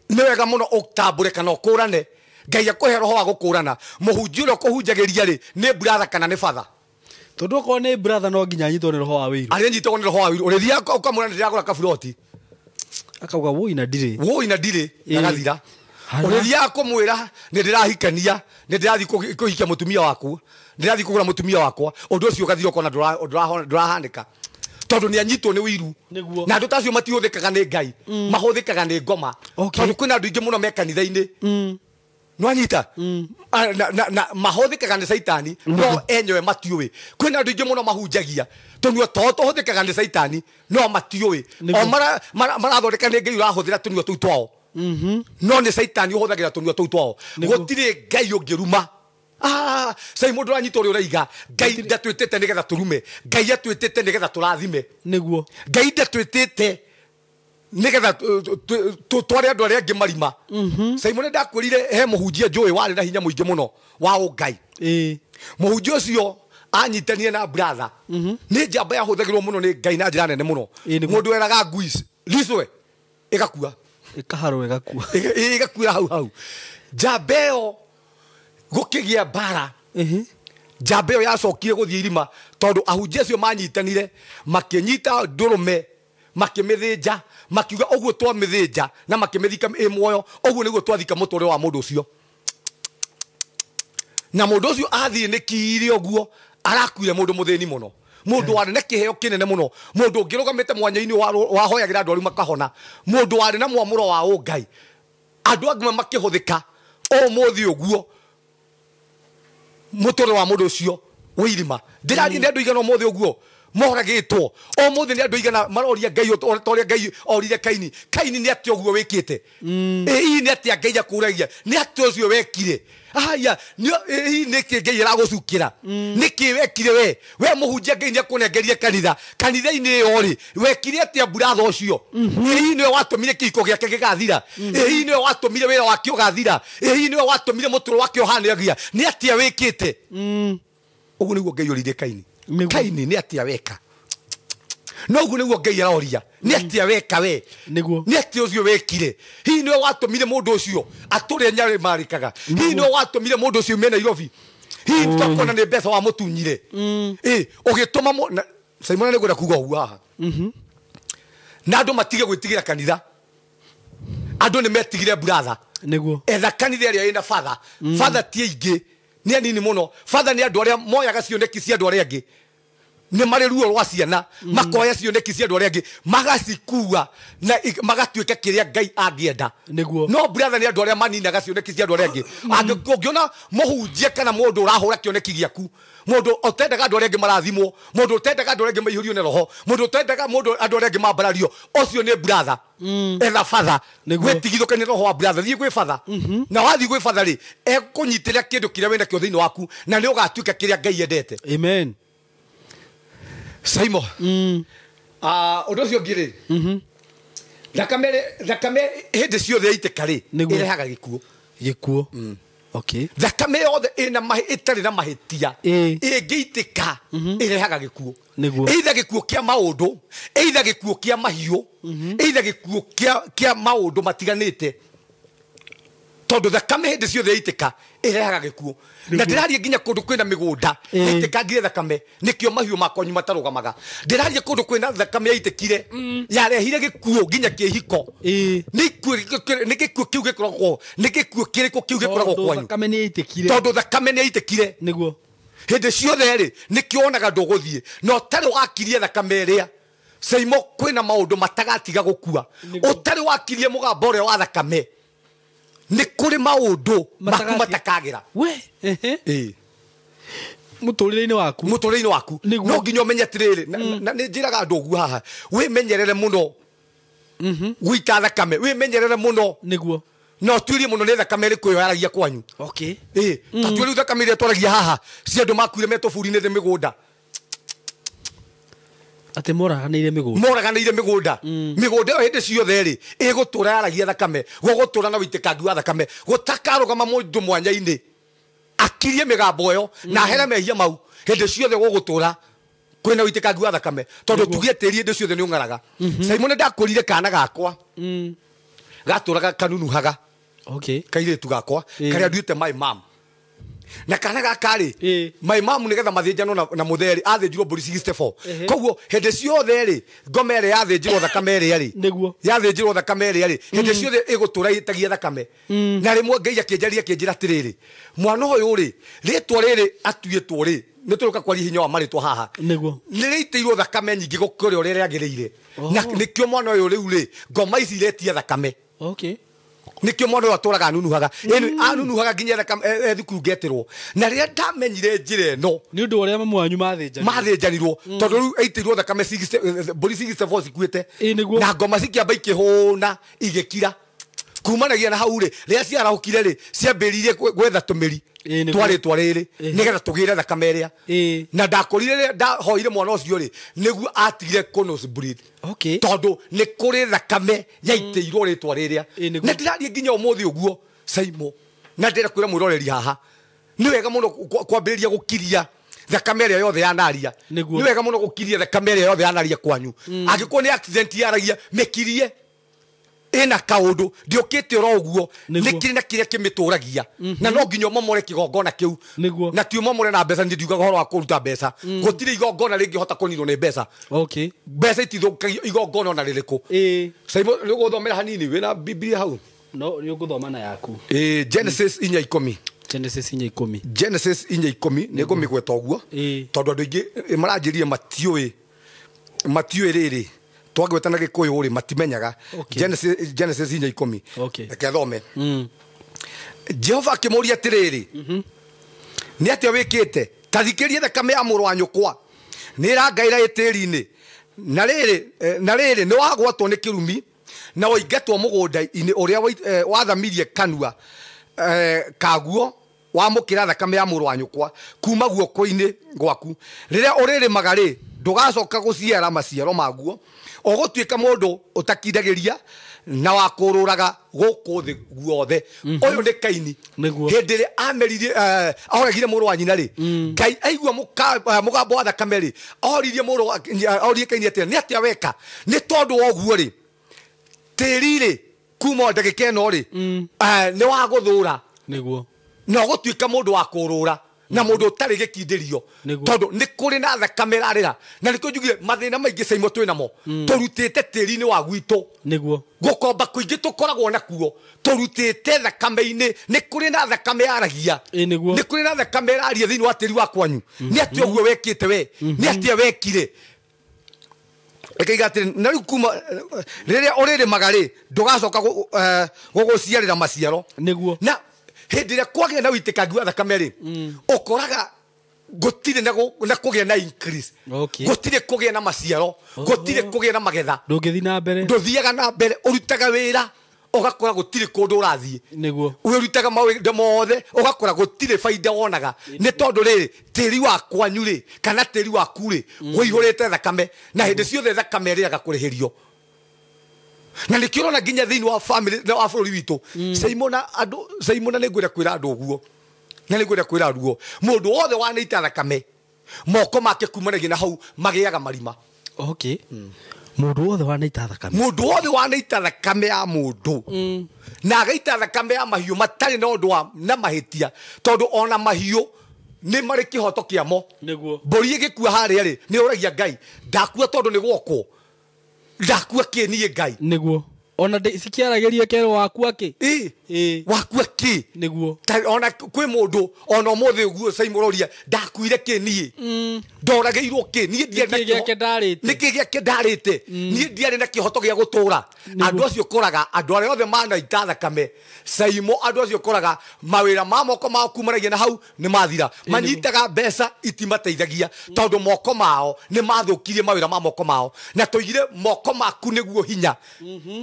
ni wega muno utambure kana ukurane Ngai akuhe roho wa gukurana muhunjia uria kuhunjagiria ri ni brother kana ni father tondu ko ni brother no nginya nyitwo ni roho wa wiru ari nyitwo ni roho wa wiru urithia ukamura ndiragura kaburoti akauga woi na ndire agathira urithia kumwira ni ndirahikania ni ndirathi kuhikia mutumia waku ndirathi kugura mutumia wakwa undu ucio ugathira kona ndurahanika tondu ni anyitwo ni wiru na andu tacio matihuthikaga ni Ngai mahuthikaga ni ngoma tondu kwina andu ingi muno mekanitha-ini no anyita na mahuthikaga ni saitani no enyewe matiuwi kwina andu ingi muno mahunjagia tondu tuhuthikaga ni saitani no matiuwi o marathondeka ni Ngai urahuthira tunio tuu twao no ni saitani uhuthagira tunio tuu twao gutire Ngai ungiruma sai mundu anyita uri uraiga ngai ndatwitete nigetha turume ngai atwitete nigetha turathime niguo ngai ndatwitete nigetha tware andu aria angi marima sai mundu ndakwirire he muhunjia njui wari na hinya muingi muno wa ungai muhunjia ucio anyitanie na brother ni njamba yahuthagirwo muno ni ngai na njira nene muno mundu eraga nguis liswe igakua ikaharwo igakua igakua hau njamba ĩyo gukigia bara njamba ĩyo yacokire guthie irima tondu ahunjia acio manyitanire makinyita ndurume makimithĩnja makiuga ũguo twamithĩnja na makimithika muoyo ũguo nĩguo twathika mũtũrĩre wa mũndũ ũcio na mũndũ ũcio athiĩnĩkire ũguo arakuire mũndũ mũthĩni mũno mũndũ warĩ na kĩheo kĩnene mũno mũndũ ũngĩrũgamĩte mwanya-inĩ wahoyagĩra andũ arĩa makahona mũndũ warĩ na mwamũro wa ũngai andũ angĩ makĩhũthĩka ũmũthĩ ũguo mũtũrĩre wa mũndũ ũcio wĩ irima ndĩrathi nĩ andũ igana ũmũthĩ ũguo moragĩtwo ũmũthĩ nĩ andũ igana maroria ngai torĩa ngai orire kaini nĩ atĩ ũguo wĩkĩte ĩĩ nĩ atĩ ngai akũragia nĩ atĩ ũcio wekire aya nĩkĩ ngai aragũcukĩra nĩkĩ wekire we mũhunjia ngai nĩ akũnengerie kanitha-inĩ ĩyo rĩ wekire atĩa buratha ũcio ĩĩ nĩwe watũmire kĩhiko gĩake gĩgathira ĩĩ nĩwe watũmire wĩra wake ũgathira ĩĩ nĩwe watũmire mũtũrĩre wake ũhanagia nĩ atĩa wĩkĩte ũguo nĩguo ngai oririe kaini nĩ atĩa weka no ũguo nĩguo ngai aroria nĩ atĩa weka we nĩ atĩa ũcio wekire hihi nĩwe watũmire mũndũ ũcio atũre nyamarĩkaga hihi nĩwe watũmire mũndũ ũcio ume Nairobi hihi tũkona nĩ mbeca wa mũtunyire ũgĩtũma Simon nĩngwenda kuga ũguo haha na andũ matige gwĩtigĩra kanitha andũ nĩ metigire brother etha kanitha ĩrĩa ĩna father ti aingĩ nĩ anini mũno father nĩ andũ arĩa moyaga cioneki cia andũ arĩa angĩ nĩ marĩ ruo rwa ciana makoya cioneki cia andũ arĩa angĩ magacikua na magatuĩka kĩrĩa ngai angĩenda no brother nĩ andũ arĩa maninaga cioneki cia andũ arĩa angĩ ũngĩona mũhunjia kana mũndũ ũrahũra kĩoneki gĩaku mũndũ ũtendaga andũ arĩa angĩ marathimwo mũndũ ũtendaga andũ arĩa angĩ maihũrio nĩ roho mũndũ ũtendaga andũ arĩa angĩ mambarario ũcio nĩ brother etha father gwĩtigithũkania roho wa brother thiĩ gwĩ father na wathiĩ gwĩ father rĩ ekũnyitĩrĩra kĩndũ kĩrĩa wĩna kĩo thĩinĩ waku na nĩ ũgatuĩka kĩrĩa ngai endete amen Simon ũndũ ũcio ũngĩ rĩ thakame hĩndĩ ciothe yaitĩka rĩ ĩrehaga gĩkuũ thakame yothe ĩtarĩ na mahĩtia ĩngĩitĩka ĩrehaga gĩkuũ either gĩkuũ kĩa maũndũ either gĩkuũ kĩa mahiũ either gĩkuũ kĩa maũndũ matiganĩte tondu thakame hĩndĩ ciothe yaitĩka ĩrehaga gĩkuũ na ndĩraria nginya kũndũ kwĩna mĩgũnda yaitĩkangire thakame nĩkĩo mahiũ makwanyu matarũgamaga ndĩraria kũndũ kwĩna thakame yaitĩkire yarehire gĩkuũ nginya kĩhiko nĩ gĩkuũ kĩu gĩkoragwo nĩ gĩkuũ kĩrĩkũ kĩu gĩkoragwo kwanyu tondũ thakame nĩ yaitĩkire hĩndĩ ciothe rĩ nĩkĩo wonaga ndũgũthiĩ na ũtarĩ wakirie thakame ĩrĩa Saimo kwĩna maũndũ matagatiga gũkua ũtarĩ wakirie mũgambo ũrĩa wa thakame nĩ kũrĩ maũndũ maku matakagira mũtũrĩre-inĩ waku no nginya ũmenye atĩrĩrĩ na nĩ njĩraga andũ ũguo haha wĩmenyerere mũno gũita thakame wĩmenyerere mũno na ũtuĩrie mũno nĩ thakame ĩrĩkũ ĩyo yaragia kwanyu ta tuĩrĩu thakame ĩrĩa twaragia haha cia andũ makuire metũburi-inĩ thĩ mĩgũnda ate moraganĩire mĩgũnda ĩyo hĩndĩ ciothe rĩ ĩgũtũra yaragia thakame gũgũtũra na wĩitĩkangi wa thakame gũtakarũgama mũndũ mwanya-inĩ akirie mĩgambo ĩyo na here mehia mau hĩndĩ ciothe gũgũtũra kwĩna wĩitĩkangi wa thakame tondũ tuge tĩri hĩndĩ ciothe nĩ ũng'araga Simon ndakũrire kana gakwa gatũraga kanunuhaga kairĩtu gakwa karĩa nduĩte my mom na kana gakari my mom nigetha mathĩnjano na mũtheri athĩnjirwo mbũri 64 koguo hĩndĩ ciothe rĩ ngoma ĩrĩa yathĩnjirwo thakame ĩrĩa rĩ yathĩnjirwo thakame ĩrĩa rĩ hĩndĩ ciothe ĩgũtũra ĩtagia thakame na rĩmwe ngai akĩnjĩra atĩrĩrĩ mwana ũyũ rĩ rĩtwa rĩrĩ atuĩtwo rĩ nĩ tũrũka kwaria hinya wa marĩtwa haha nĩ rĩitĩirwo thakame nyingĩ gũkĩra ũrĩa rĩagĩrĩire na nĩkĩo mwana ũyũ rĩu rĩ ngoma ici iretia thakame nikio mwana atũraga anunuhaga anunuhaga nginya thakame thukuru ngeterwo na rĩrĩa ndamenyire njĩra ĩno nĩ ũndũ ũrĩa mamu wanyu mathĩnjanirwo tondũ rĩu aitĩirwo thakame mbũri 64 cikuĩte na ngoma cikĩamba ikĩhũna igĩkira kumanagia na hau ri ria ciarahukire ri ciambiririe gwetha tumiri twaritwa riri nigetha tugire thakame iria na ndakorire ndahoire mwana ucio ri niguo atigire Connors breed tondu ni kuri thakame yaiteirwo ritwa riria na ndirarie nginya umuthi uguo Saimo na ndira kwira mwiroreri haha ni wega muno kwambiriria gukiria thakame iria yothe yanaria ni wega muno gukiria thakame iria yothe yanaria kwanyu angikuwa ni accident yaragia mikirie ina kaundu ndiokite ro uguo nikiri na kiria kimituragia na no nginya momore kigongona kiu na ti momore na mbeca ndiuga horo wa kuruta mbeca gutire igongona ringihota kunirwo ni mbeca mbeca itithukagia igongona na ririku Saimo ni guthomera hanini wina Biblia hau no ni guthoma na yaku Genesis 4:10 Genesis 4:10 Genesis 4:10 ni ngumigweta uguo tondu andu aingi maranjirie matiui riri twagweta na gikuyu uri matimenyaga Genesis 4:10 reke thome Jehova akimuria atiriri ni atia wikite tathikirie thakame ya muru wa nyukwa ni rangaira itiri-ini na riri ni wagwatwo ni kirumi na waingatwo mugunda-ini uria wathamirie kanua kaguo wamukira thakame ya muru wa nyukwa kuma guoko-ini gwaku riria uririmaga ri ndugacoka guciara maciaro maguo ogutuika mundu utakindagiria na wakururaga guku thi guothe uyu ni Kaini hindi ri ameririe ahoragire muru wa nyina ri Ngai aigua mugambo wa thakame ri oririe muru oririe Kaini atia ni atia weka ni tondu woguo ri tiri ri kuma ndagika ino ri ni waguthura niguo no gutuika mundu wa kurura na mundu utari gikindirio tondu ni kuri na thakame rarira na niko njugire mathina maingi Saimo twinamo turutite tiri-ini wa gwitu niguo gukomba kuingi tukoragwo nakuo turutite thakame-ini ni kuri na thakame yaragia ni kuri na thakame raria thiini wa tiri wa kwanyu ni atia uguo wekite we ni atia wekire ekaigatire na riu kuma riria uririmaga ri ndugacoka guguciarira maciaro niguo na hindi ria kwagia na uitikaji wa thakame ri ukoraga gutire na kugia na increase gutire kugia na maciaro gutire kugia na magetha ndungithi na mbere nduthiaga na mbere urutaga wira ugakora gutire kundu urathie niguo urutaga mawira mothe ugakora gutire faida wonaga ni tondu riri tiri wa kwanyu ri kana tiri waku ri wihurite thakame na hindi ciothe thakame ri agakurihirio na nikirona nginya thiini wa family na wa bururi witu Saimo na ningwira kwira andu uguo na ningwira kwira andu mundu wothe wanaita thakame moko make kumanagia na hau magiaga marima mundu wothe wanaita thakame ya mundu na agaita thakame ya mahiu matari na undu wa na mahitia tondu ona mahiu ni mari kihoto kiamo mburi igikua haria ri ni uragia Ngai ndakua tondu ni gwoko ndakua kienie Ngai niguo ona cikiaragiria kero wakua ki wakua ki niguo ona kwi mundu ona umuthi uguo Saimo roria ndakuire ki nie ndorageirwo ki nie ndiari niki giake ndarite nie ndiari na kihoto gia gutura andu acio koraga andu aria othe manaita thakame Saimo andu acio koraga mawira ma moko mao kumanagia na hau ni mathira manyitaga mbeca itimateithagia tondu moko mao ni mathukirie mawira ma moko mao na tuigire moko maku niguo hinya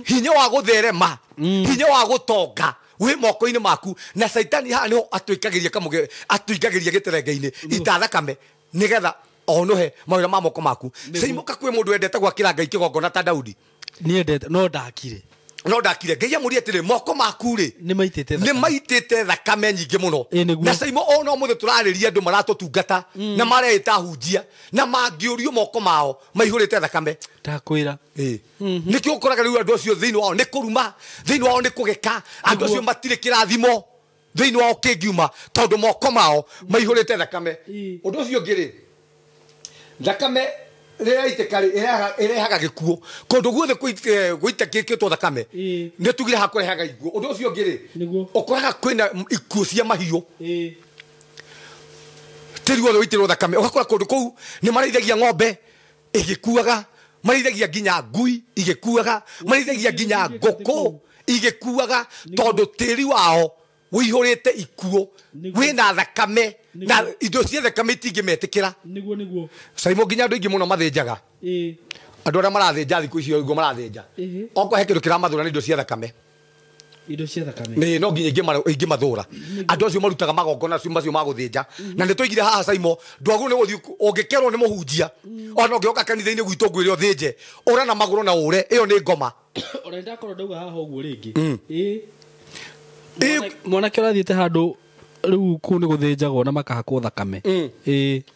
hinya wa gutherema hinya wa gutonga wi moko-ini maku na Saitani haha niho atuingagiria giterenge-ini itathakame nigetha onuhe mawira ma moko maku Saimo kakwe mundu endete gwakira Ngai kigongona ta Daudi ni endete no ndakire Ngai amuria atiri moko maku ri ni maitite thakame nyingi muno na Saimo ono muthe turariria andu maratutungata na mareita hunjia na mangiurio moko mao maihurite thakame ndakwira niki ukoraga riu andu acio thiini wao ni kuruma thiini wao ni kugeka andu acio matire kirathimo thiini wao kingiuma tondu moko mao maihurite thakame undu ucio ngiri thakame riraiteka irehaga gikuo kundu guothe guitakikitwo thakame ni tugire hakurehaga iguo undu ucio ngiri ukoraga kwina ikuo cia mahiu tiri wothe witirwo thakame ugakora kundu kou ni maraithagia ng'ombe igikuaga maraithagia nginya ngui igikuaga maraithagia nginya ngũkũ igikuaga tondu tiri wao wihurite ikuo wina thakame na indo cia thakame itingimetikira niguo Saimo nginya andu ingi muno mathinjaga andu aria marathinja thiku icio iguo marathinja oko he kindu kiramathura ni indo cia thakame indo cia thakame nä no nginya ingä mathåra andå acio marutaga magongona macio magåthĩnja na nä tåigire haha Saimo ndwagå nä gå thiä å ngä kerwo nä må hunjia ona å ngä oka kanitha-inä gwitå ngwä re å thä nje å ra na magå rå na å re ä yo nä ngoma ona ndakorwo ndauga haha å guo rä ngä mwanake å rathiä te handå rä u kå nä gå thä njagwo na makahakwo thakame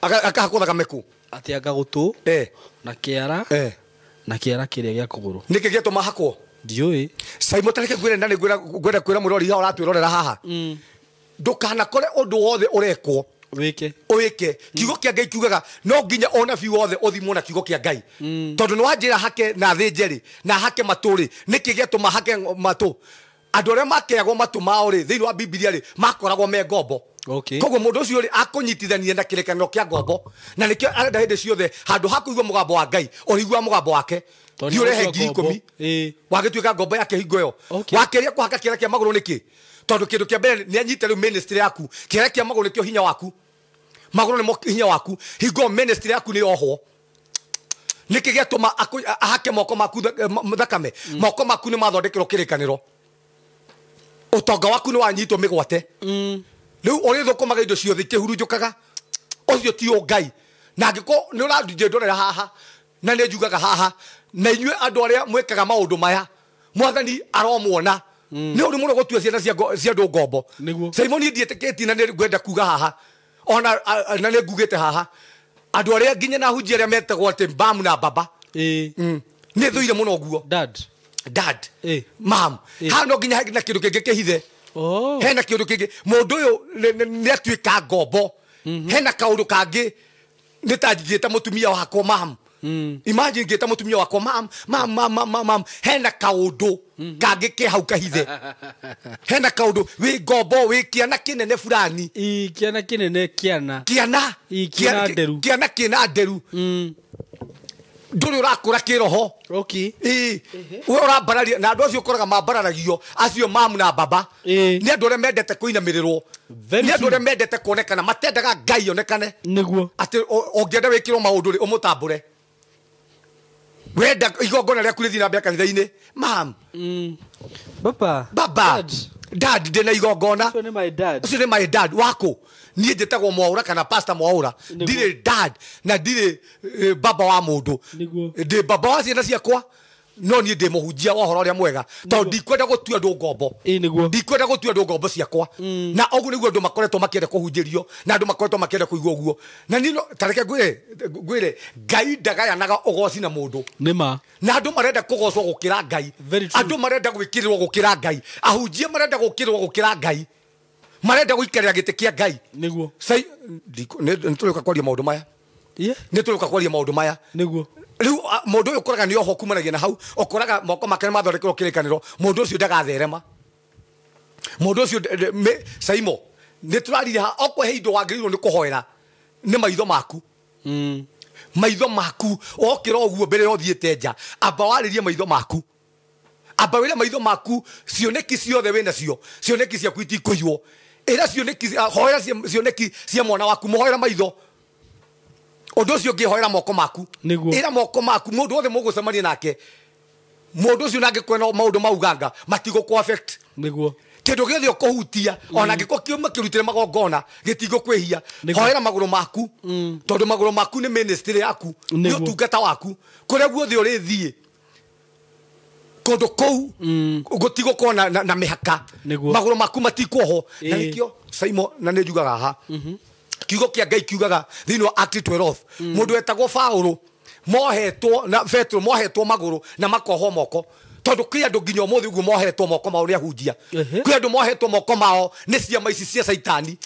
akahakwo thakame kå atä anga gå tå na kä ara na kä ara kä rä a gä a kå gå rå nä kä gä atå mahakwo ndiå Saimo tareke ngwä re na nä ngwenda kwä ra må rori ha å ratwä rorera haha ndå kanakore å ndå wothe å rekwo wä ke kiugo kä a Ngai kiugaga no nginya onabi wothe å thimwo na kiugo kä a Ngai tondå nä wanjä ra hake na thä njerä na hake matå rä nä kä gä atå mahake matå andå arä a makeagwo matå mao rä thä inä wa Bibilia rä makoragwo me ngombo koguo må ndå å cio rä akå nyitithania na kä rekanä kä a ngombo na nä kä o arenda hä ndä ciothe handå ha kå igua må gambo wa Ngai å rä igua må gambo wake thiä å rehe 10,000 wagä tuä ka ngombo yake hingo ä yo wakeria kå haka kä era kä a magå rå nä kä tondå kä ndå kä a mbere nä anyita rä u ministry yaku kä era kä a magå rå nä kä o hinya waku magå rå nä mo hinya waku hingo ministry yaku nä yohwo nä kä gä atå ma ahake moko maku thakame moko maku nä mathondekerwo kä rä kanä ro å tonga waku nä wanyitwo mä gwate rä u å rä thå kå maga indo ciothe kä hurunjå kaga å cio ti å Ngai na angä korwo nä å ranjä ndorera haha na nä njugaga haha na inyuä andå arä a mwäkaga maå ndå maya mwathani aromwona nä å rä må no gå tua ciana cia andå ngombo Saimo niä ndiä tä na nä ngwenda kuga haha ona na nä ngugä te haha andå arä a nginya na hunjia arä a metagwo atä mbam na baba nä thå ire må no guo dad mam haha no nginya na kä ndå kä ngä kä hithe hena kä ndå kä ngä må ndå å yå nä atuä ka ngombo hena kaå ndå kangä nä ta njigä te må tumia wakwa mam imagine ngä ta må tumia wakwa mam hena kaå ndå kangä kä hau kahithe hena kaå ndå wä ngombo wä kä ana kä nene fulani kiana kä nene kiana kä na nderu ndå rä å rakå ra kä roho we å rambararia na andå acio å koraga mambararagio acio mamu na baba nä andå arä a mendete kå inamä rä rwo nä andå arä a mendete kuonekana matendaga Ngai onekane atä å ngä enda wä kä rwo maå ndå rä å må tambå re wenda igongona rä aku rä thiä na mbere kanitha-inä mam baba dad ndä na igongona å cio nä my dad wakå niä njä tagwo Mwaura kana pastor Mwaura ndirä dad na ndirä baba wa må ndå ndä baba wa ciana ciakwa no niä ndä må hunjia wa horo å rä a mwega tondå ndikwenda gå tua andå ngombo ndikwenda gå tua andå ngombo ciakwa na å guo nä guo andå makoretwo makä enda kå hunjä rio na andå makoretwo makä enda kå igua å guo na nä tareke ngwä re Ngai ndagayanaga å goci na må ndå na andå marenda kå gocwo gå kä ra Ngai andå marenda gwä kä rä rwo gå kä ra Ngai ahunjia marenda gå kä rwo gå kä ra Ngai marenda gå ikarä ra gä tä kä a Ngai nä tå rä ka kwaria maå ndå maya nä tå rä ka kwaria maå ndå maya rä u må ndå å yå å koraga nä oho kumanagia na hau å koraga moko make nä mathondekerwo kä rä kanä ro må ndå å cio ndagatherema må ndå å cio Saimo nä tå rarire ha okwe he indo wagä rä irwo nä kå hoera nä maitho maku maitho maku okä ra å guo mbere ya å thiä te nja amba warä rie maitho maku amba wä re maitho maku cioneki ciothe wä nacio cioneki ciaku itikå iywo ä ra cioneki hoera cioneki cia mwana waku må hoera maitho å ndå å cio ngä hoera moko maku ä ra moko maku må ndå wothe må gå cemania nake må ndå å cio nangä kwena maå ndå mauganga matigå kä ndå gä othe å kå hutia ona ngä korwo kiuma kä rutä re magongona gä tigå kwä hia hoera magå rå maku tondå magå rå maku nä ministry yaku nä å tungata waku kå rä a guothe å rä thiä kå ndå kå u gå tigå korwo na mä haka magå rå maku matikwoho na nä kä o Saimo na nä njugaga ha kiugo kä a Ngai kiugaga thä inä wa Act 12 må ndå etagwo Paũlũ mohetwo na Petro mohetwo magå rå na makohwo moko tondå kwä andå nginya må thä uguo mohetwo moko mao nä ahunjia kwä andå mohetwo moko mao nä ciama ici cia caitani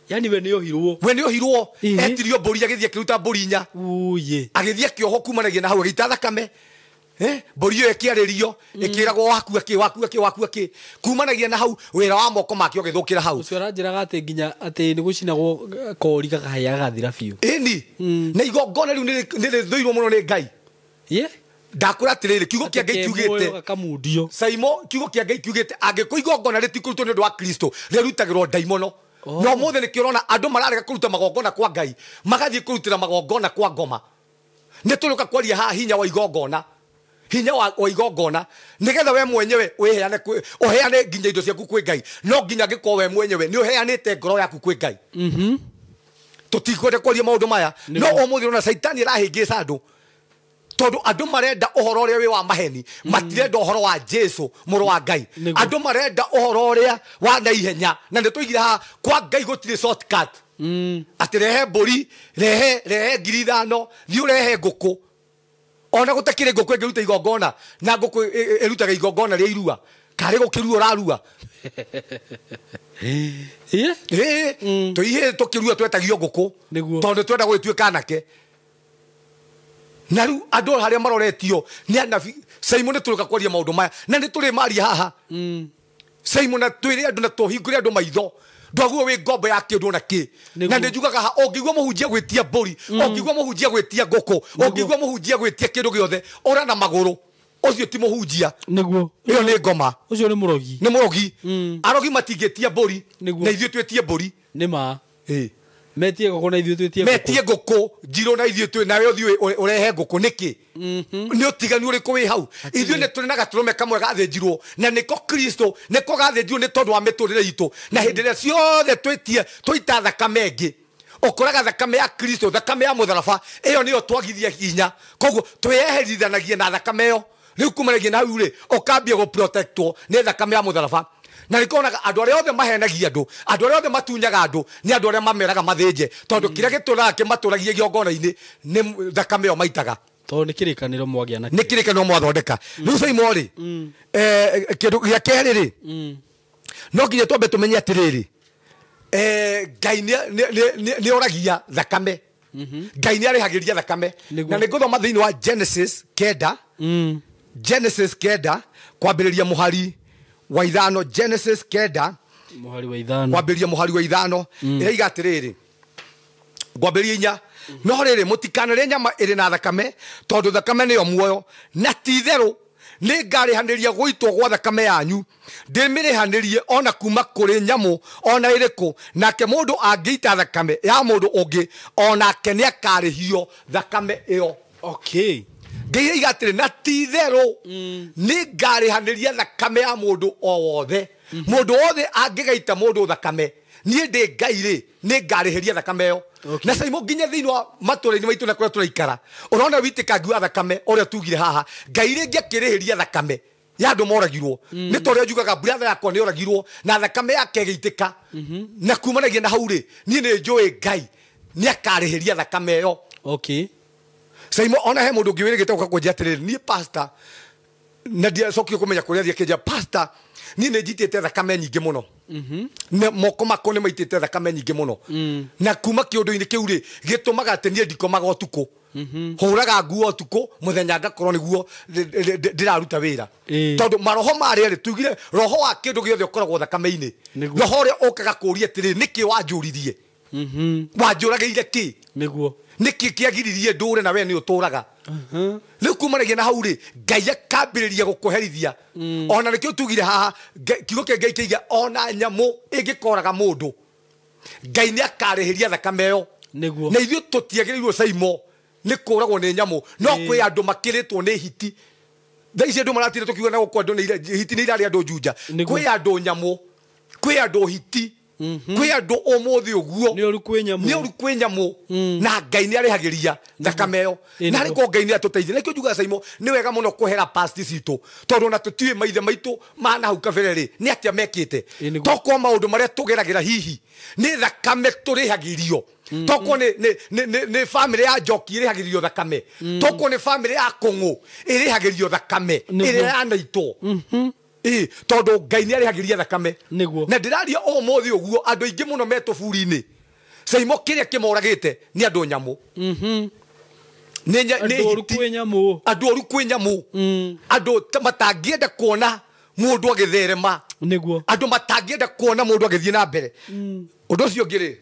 yani we nä å hirwo etirio mbå ri agä thiä akä ruta mbå ri inya agä thiä akä oho kumanagia na hau agä ita thakame mbå ri ä yo ä kä arä rio ä kä ragwo waku kumanagia na hau wä ra wa moko make å gä thå kä ra hau å cio aranjä raga atä nginya atä nä gå cinagwo kori kakahaya gathira biå ĩni na igongona rä u nä rä thå irwo må no nä Ngai ndakwä ra atä rä rä kiugo kä a Ngai kiugä te Saimo kiugo kä a Ngai kiugä te angä kå igongona rä tikå rutwo nä å ndå wa Kristo rä rutagä rwo ndaimono no må thä nä kä rona andå mararega kå ruta magongona kwa Ngai magathiä kå rutä ra magongona kwa ngoma nä tå rä ka kwaria haha hinya wa igongona hinya wa igongona nigetha we mwenyewe uheane nginya indo ciaku kwi Ngai no nginya ngiko we mwenyewe ni uheanite ngoro yaku kwi Ngai tutikwende kwaria maundu maya no umuthi na saitani arahingica andu tondu andu marenda uhoro uria wi wa maheni matirenda uhoro wa Jesu muru wa Ngai andu marenda uhoro uria wa naihenya na nituigire ha kwa Ngai gutire shortcut ati rehe mburi rehe 5,000 thi urehe nguku ona gutakire nguku engiruta igongona na nguku irutaga igongona ria irua kare gukirua urarua tuihe tukirua twetagio nguku tondu twenda gwituika anake na riu andu haria maroretio ni anabi Simon turuka kwaria maundu maya na ni turi maria haha Simon na twire andu na tuhingure andu maitho ndwaguo wi ngombo ya kindu na ki na ndijugaga ha ongigwa muhunjia gwitia mburi ongigwa muhunjia gwitia nguku ongigwa muhunjia gwitia kindu giothe ora na maguru ucio ti muhunjia niguo iyo ni ngoma ucio ni murogi arogi matingetia mburi na ithuĩ twetie mburi nima metie nguku na ithuĩ twetie metie nguku njiro na ithuĩ twe nawe uthi urehe nguku niki ni utigani uriku wi hau ithuĩ ni turi na gaturume kamwe gathenjirwo na niko Kristo niko gathenjirwo ni tondu wa miturire itu na hindi ria ciothe twetie twaita thakame ingi ukoraga thakame ya Kristo thakame ya mutharaba iyo niyo twagithia hinya koguo tweherithanagie na thakame iyo riu kumanagia na hau ri ukambia go protectwo ni thakame ya mutharaba na rikonaga andu aria othe mahenagia andu aria othe matunyaga andu ni andu aria mameraga mathinje tondu kiria gituraga kimaturagie giongona-ini ni thakame yo maitaga to ni kirikaniro mwagia na ni kirikaniro mwathondeka riu Simon ri kindu gia keri ri no nginya twambe tumenye atiriri Ngai ni oragia thakame Ngai ni arihagiria thakame na ni nguthoma thiini wa Genesis 9 Genesis 9 kwambiriria muhari wa ithano Genesis 9 muhari wa ithano kwambiriria muhari wa ithano iriga atiriri ngwambiriria inya no riri mutikanare nyama iri na thakame tondu thakame niyo muoyo na titheru ni ngarihaniria gwitwo gwa thakame yanyu ndimirihanirie ona kuma kuri nyamu ona iriku nake mundu angiita thakame ya mundu ungi onake ni akarihio thakame iyo okay ngai igatire na titheru ni ngarihaniria thakame ya mundu o wothe mundu wothe angigaita mundu thakame nie ndi Ngai ri ni ngariheria thakame yo na Simon nginya thiini wa matura-ini maitu na kuria turaikara urona witikangi wa thakame uria tugire haha Ngai ringi akiriheria thakame ya andu moragirwo ni toria njugaga brother yakwa ni oragirwo na thakame yake igaitika na kumanagia na hau ri nie ni njui Ngai ni akariheria thakame yo okay Simon ona he mundu ngiwirigite uka kwenja atiriri ni pastor na dia sokio kumenya kuria thia kenja pastor ni ne njitite thakame nyingi muno ne moko makwa ni maitite thakame nyingi muno na kuma kiundu-ini kiu ri gitumaga ati nie ndikomaga utuku huraga nguo utuku muthenya ngakorwo niguo ndiraruta wira tondu maroho maria ri tugire roho wa kindu giothe ukoragwo thakame-ini roho ria ukaga kuria atiri niki wanjuririe wanjurageire ki niguo niki kiagiririe ndure na we ni uturaga riu kumanagia na hau ri Ngai akambiriria gukuherithia ona nikio tugire haha kiugo kia Ngai kiiga ona nyamu ingikoraga mundu Ngai ni akarihiria thakame yo niguo na ithuĩ tutiagĩrĩirwo Simon ni kuragwo ni nyamu no kwi andu makiritwo ni hiti thaici andu maratire tukiuga na gukwa andu ni hiti ni irari andu njunja kwi andu nyamu kwi andu hiti kwi andu umuthi uguo ni oru kwi nyamu na Ngai ni arihagiria thakame yo na riko Ngai ni atuteithia nikio njuga Simon ni wega muno kuhera past citu tondu na tutiwe maithe maitu mana hau kabere ri ni atia mekite toko maundu maria tugeragira hihi ni thakame turihagirio toko ni family ya Njoki irihagirio thakame toko ni family ya Kung'u irihagirio thakame iri ya Naito tondu Ngai ni arihagiria thakame na ndiraria umuthi uguo andu aingi muno metuburi-ini Simon kiria kimoragite ni andu nyamu andu oru kwi nyamu andu matangienda kuona mundu agitherema niguo andu matangienda kuona mundu agithie na mbere undu ucio ngiri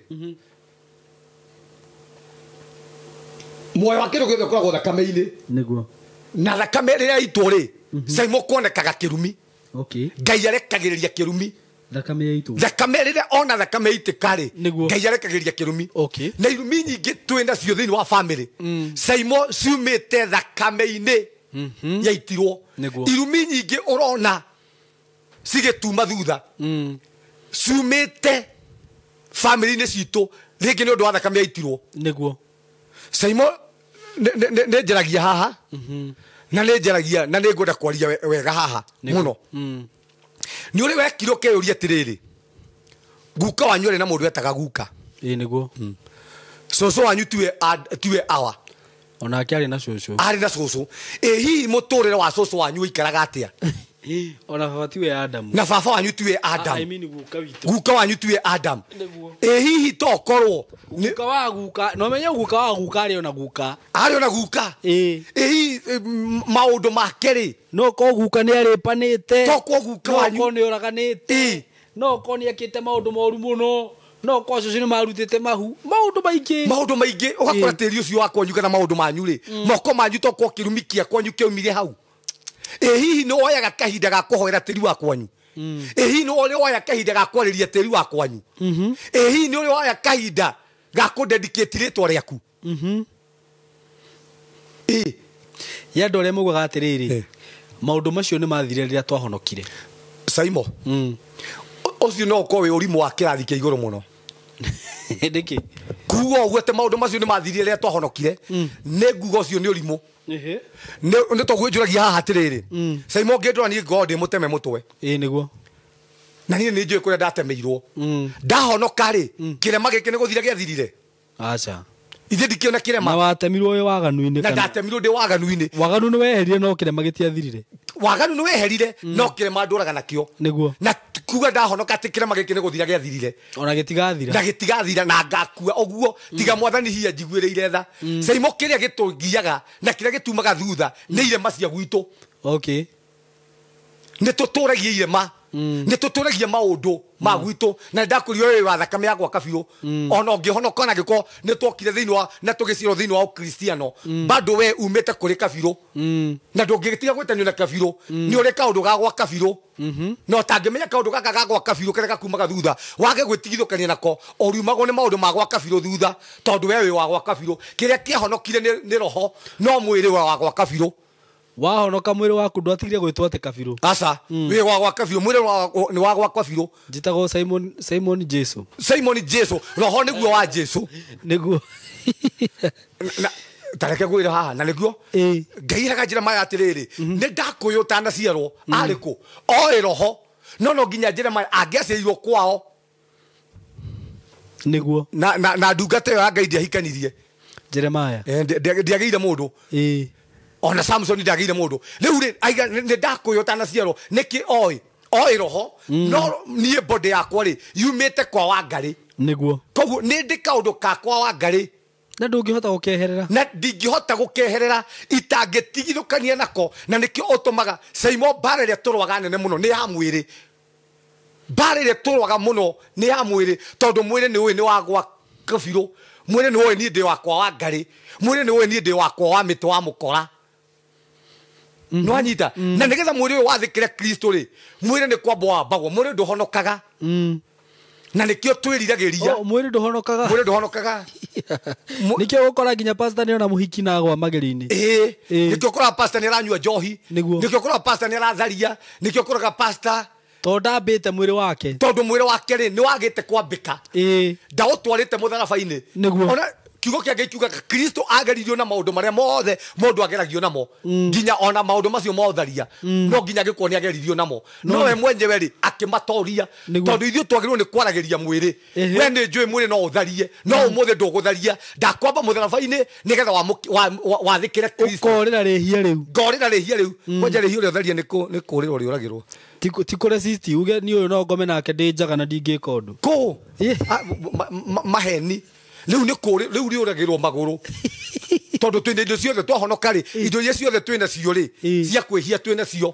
moyo wa kindu githe koragwo thakame-ini niguo na thakame riria itwo ri Simon kuonekaga kirumi okay Ngai arekagiriria kirumi thakame riria ona thakame itika ri Niguo. Ngai arekagiriria kirumi okay na irumi nyingi twina cio thiini wa family Simon ciumite thakame-ini yaitirwo irumi nyingĩ ũrona cigĩtuma thutha ciumĩte family-inĩ citũ rĩngĩ nĩ ũndũ wa thakame yaitirwo nĩguo Saimo nĩ njaragia haha na nĩ njaragia na nĩ ngwenda kwaria wega haha mũno nĩ ũrĩ wekirwo kĩũria atĩrĩrĩ guka wanyu arĩ na mũndũ etaga guka nĩguo cũcũ wanyu tiwe awa onake arĩ na cũcũ hihi mũtũrĩre wa cũcũ wanyu ũikaraga atĩa ona baba tiwe Adam na baba wanyu tiwe Adam I mean guka witũ guka wanyu tiwe Adam hihi tokorwo guka wa guka no menye guka wa guka arĩ ona guka hihi maũndũ make rĩ no ko guka nĩ arĩpanĩte tokwo guka wanyu no ko nĩ oraganĩte no ko nĩ akĩte maũndũ moru mũno no ko cũcũ nĩ marutĩte maũndũ maingĩ ũgakora tĩri ũcio wakwanyu kana maũndũ manyu rĩ moko manyu tokwo kĩrumi kĩa kwanyu kĩaumire hau hihi nĩ woyaga kahinda ga kũhoera tĩri wa kwanyu hihi nĩ woya kahinda ga kwarĩria tĩri wa kwanyu hihi nĩ woya kahinda ga kũdedicate rĩtwa rĩaku ya andũ arĩa maugaga atĩrĩrĩ maũndũ macio nĩ mathire rĩrĩa twahonokire Saimo ũcio no ũkorwo wĩ ũrimũ wa kĩrathi kĩa igũrũ mũno ndĩkĩ kuuga ũguo atĩ maũndũ macio nĩ mathirire rĩrĩa twahonokire nĩ nguga ũcio nĩ ũrimũ nĩ toguo njũragia haha atĩrĩrĩ Saimo ngĩndora niĩ ngorwo ndĩ mũteme mũtwe nĩguo na niĩ nĩ njũĩ kũrĩa ndatemeirwo ndahonoka rĩ kĩrema gĩkĩ nĩ gũthira gĩathirire aca ithe ndikĩona kĩrema na watemirwo wĩ waganu-inĩ na ndatemirwo ndĩ waganu-inĩ waganu nĩ weherire no kĩrema gĩtiathirire waganu nĩ weherire no kĩrema ndũraga nakĩo nĩguo na kuga ndahonoka atĩ kĩrema gĩkĩ nĩ gũthira gĩathirire ona gĩtigathira na ngakua ũguo tiga mwathani hiya njiguĩrĩire tha Saimo kĩrĩa gĩtũngiaga na kĩrĩa gĩtumaga thutha nĩ irema cia gwitũ nĩ tũtũragia irema nĩ tũtũragia maũndũ ma gwitũ na ndakũrio wĩ wa thakame ya gwaka biũ ona ũngĩhonoka na gĩko nĩ twokire thĩinĩ wa na tũgĩcirwo thĩinĩ wa ũkristiano bado we umĩte kũrĩ kabirũ na ndũngĩtiga gwĩtanio na kabirũ nĩ ũrĩ kaũndũ ga gwaka birũ no tangĩmenya kaũndũ gaka ga gwaka birũ karĩa gakumaga thutha wage gwĩtigithũkania nako oriumagwo nĩ maũndũ ma gwaka birũ thutha tondũ we wĩ wa gwaka birũ kĩrĩa kĩahonokire nĩ roho no mwĩrĩ wa gwaka birũ wahonoka mwĩrĩ waku ndwatigire gwĩtwo atĩ kabirũ aca wĩ wa gwaka birũ mwĩrĩ nĩ wa gwaka birũ njĩtagwo Simon Jesu roho nĩguo wa Jesu nĩguo tareke gwĩra haha na nĩguo Ngai ĩraga Jeremaya atĩrĩrĩ nĩ ndakwĩywo ũtanaciarwo arĩ kũ oĩ roho no nginya Jeremaya angĩaciarirwo kwao nĩguo na ndungata ĩyo ya Ngai ndiahikanirie Jeremaya ndiagĩire mũndũ ona Samson ndagĩire mũndũ rĩu rĩ nĩ ndakwĩywo ũtanaciarwo nĩkĩ oĩ roho no niĩ body yakwa rĩ yumĩte kwa Wangarĩ nĩguo koguo nĩ ndĩ kaũndũ kakwa Wangarĩ na ndũngĩhota gũkeherera na ndingĩhota gũkeherera itangĩtigithũkania nako na nĩkĩo ũtũmaga Saimo mbara ĩrĩa tũrwaga nene mũno nĩ ya mwĩrĩ mbara ĩrĩa tũrwaga mũno nĩ ya mwĩrĩ tondũ mwĩrĩ nĩ ũĩ nĩ wa gwaka birũ mwĩrĩ nĩ ũĩ niĩ ndĩ wakwa Wangarĩ mwĩrĩ nĩ ũĩ niĩ ndĩ wakwa wa mĩtĩ wa mũkora no anyita na nĩgetha mwĩrĩ ũyũ wathĩkĩre Kristo rĩ mwĩrĩ nĩ kwamba wambagwo mwĩrĩ ndũhonokaga na nĩkĩo twĩriragĩria mwĩrĩ ndũhonokaga nĩkĩo gũkora nginya pastor nĩ ona mũhiki na agwa mageri-inĩ nĩkĩo ũkoraga pastor nĩ aranyua njohi nĩkĩo ũkoraga pastor nĩ aratharia nĩkĩo ũkoraga pastor tondũ ndambĩte mwĩrĩ wake tondũ mwĩrĩ wake rĩ nĩ wagĩte kwambĩka ndaũtwarĩte mũtharaba-inĩ ona kiugo kĩa Ngai kiugaga Kristo ageririo na maũndũ marĩa mothe mũndũ ageragio namo nginya ona maũndũ macio ma ũtharia no nginya gĩkwo nĩ ageririo namo no we mwenyewe rĩ akĩmatoria tondũ ithuĩ twagĩrĩirwo nĩ kwaragĩria mwĩrĩ we nĩ njũĩ mwĩrĩ no ũtharie no ũmũthĩ ndũgũtharia ndakwamba mũtharaba-inĩ nĩgetha wathĩkĩre Kristo ngorĩra rĩhia rĩu kwanja rĩhia ũrĩa ũtharia nĩ kũũrĩrwo rĩũragĩrwo ti kũresist uge nĩ ũyũ no ngome nake ndĩ njaga na ndingĩka ũndũ kũ maheni rĩu nĩ rĩu rĩũragĩrwo magũrũ tondũ twĩna indo ciothe twahonoka rĩ indo iria ciothe twĩna cio rĩ cia kwĩhia twĩna cio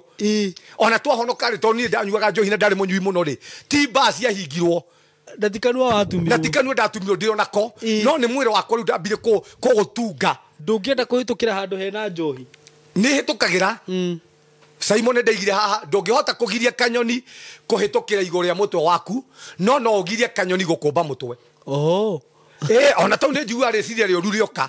ona twahonoka rĩ tondũ niĩ ndanyuaga njohi na ndarĩ mũnyui mũno rĩ ti mbaa ciahingirwo ndatikanua ndatumirwo ndĩ onako no nĩ mwĩrĩ wakwa rĩu ndambire kũgũtunga ndũngĩenda kũhĩtũkĩra handũ hena njohi nĩ hĩtũkagĩra Simon ndaigire haha ndũngĩhota kũgiria kanyoni kũhĩtũkĩra igũrũ rĩa mũtwe waku no ũgirie kanyoni gũkũmba mũtwe ona tau nĩ njiguaga rĩciria rĩũru rĩoka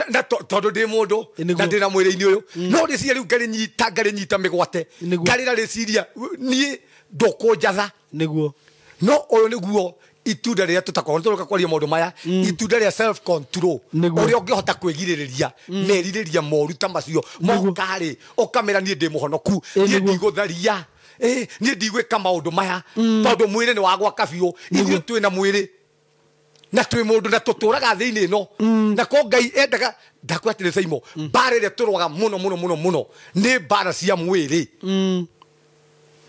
na tondu ndi mundu na ndina mwiri-ini uyu no riciria riu ngari nyita migwate ngarira riciria nie ndukunjatha niguo no uyu niguo itunda riria tutakorwo turoka kwaria maundu maya itunda ria self control uria ungihota kwigiriria meririria moru ta macio mokari ukamera nie ndi muhonoku nie ndigutharia nie ndigwika maundu maya tondu mwiri ni wagwa kabiu ithuĩ twina mwiri na twi mundu na tuturaga thiini no na ko Ngai endaga ndakwatire Saimo mbara iria turwaga muno ni mbara cia mwiri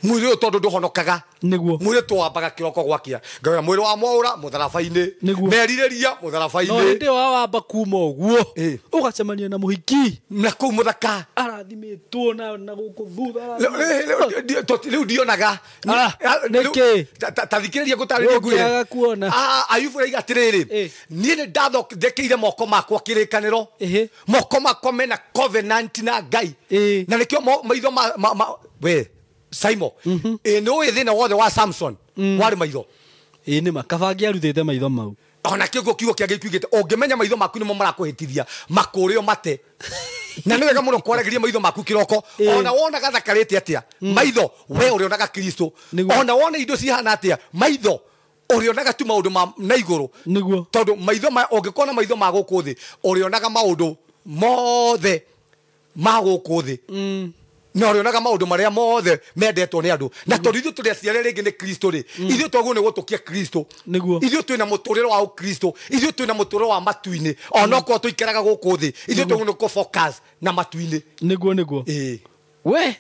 mwiri uyu tondu nduhonokaga niguo mwiri twambaga kiroko gwakia ngaya mwiri wa mwaura mutharabaini meririria mutharabaini no ndi wamba kuma uguo ugacemania na muhiki na kuu muthaka arathimitwo na guku thutha riu ndionaga niki tathikiriria gutariria ngwira kuona Ayubu raiga atiriri nie ni ndathokeire moko makwa kirikaniro moko makwa mena covenant na Ngai na nikio maitho we Saimo no thina wothe wa Samson wari maitho ni makabangi arutite maitho mau ona kiugo kiugo kia Ngai kiugite ungimenya maitho maku nimo marakuhitithia makurio mate na niwega muno kwaragiria maitho maku kiroko ona wona gathakarite atia maitho we urionaga Kristo ona wona indo cihana atia maitho urionaga tu maundu na iguru niguo tondu maitho ungikona maitho ma guku thi urionaga maundu mothe ma guku thi no rionaga maundu maria mothe mendetwo ni andu na tondu ithu turi aciare ringi ni Kristo ri ithu twaguo ni gutukia Kristo niguo ithu twina muturiro wa Kristo ithu twina muturiro wa matuini ona ko tuikaraga guku thi ithu twaguo ni ko focus na matuini niguo we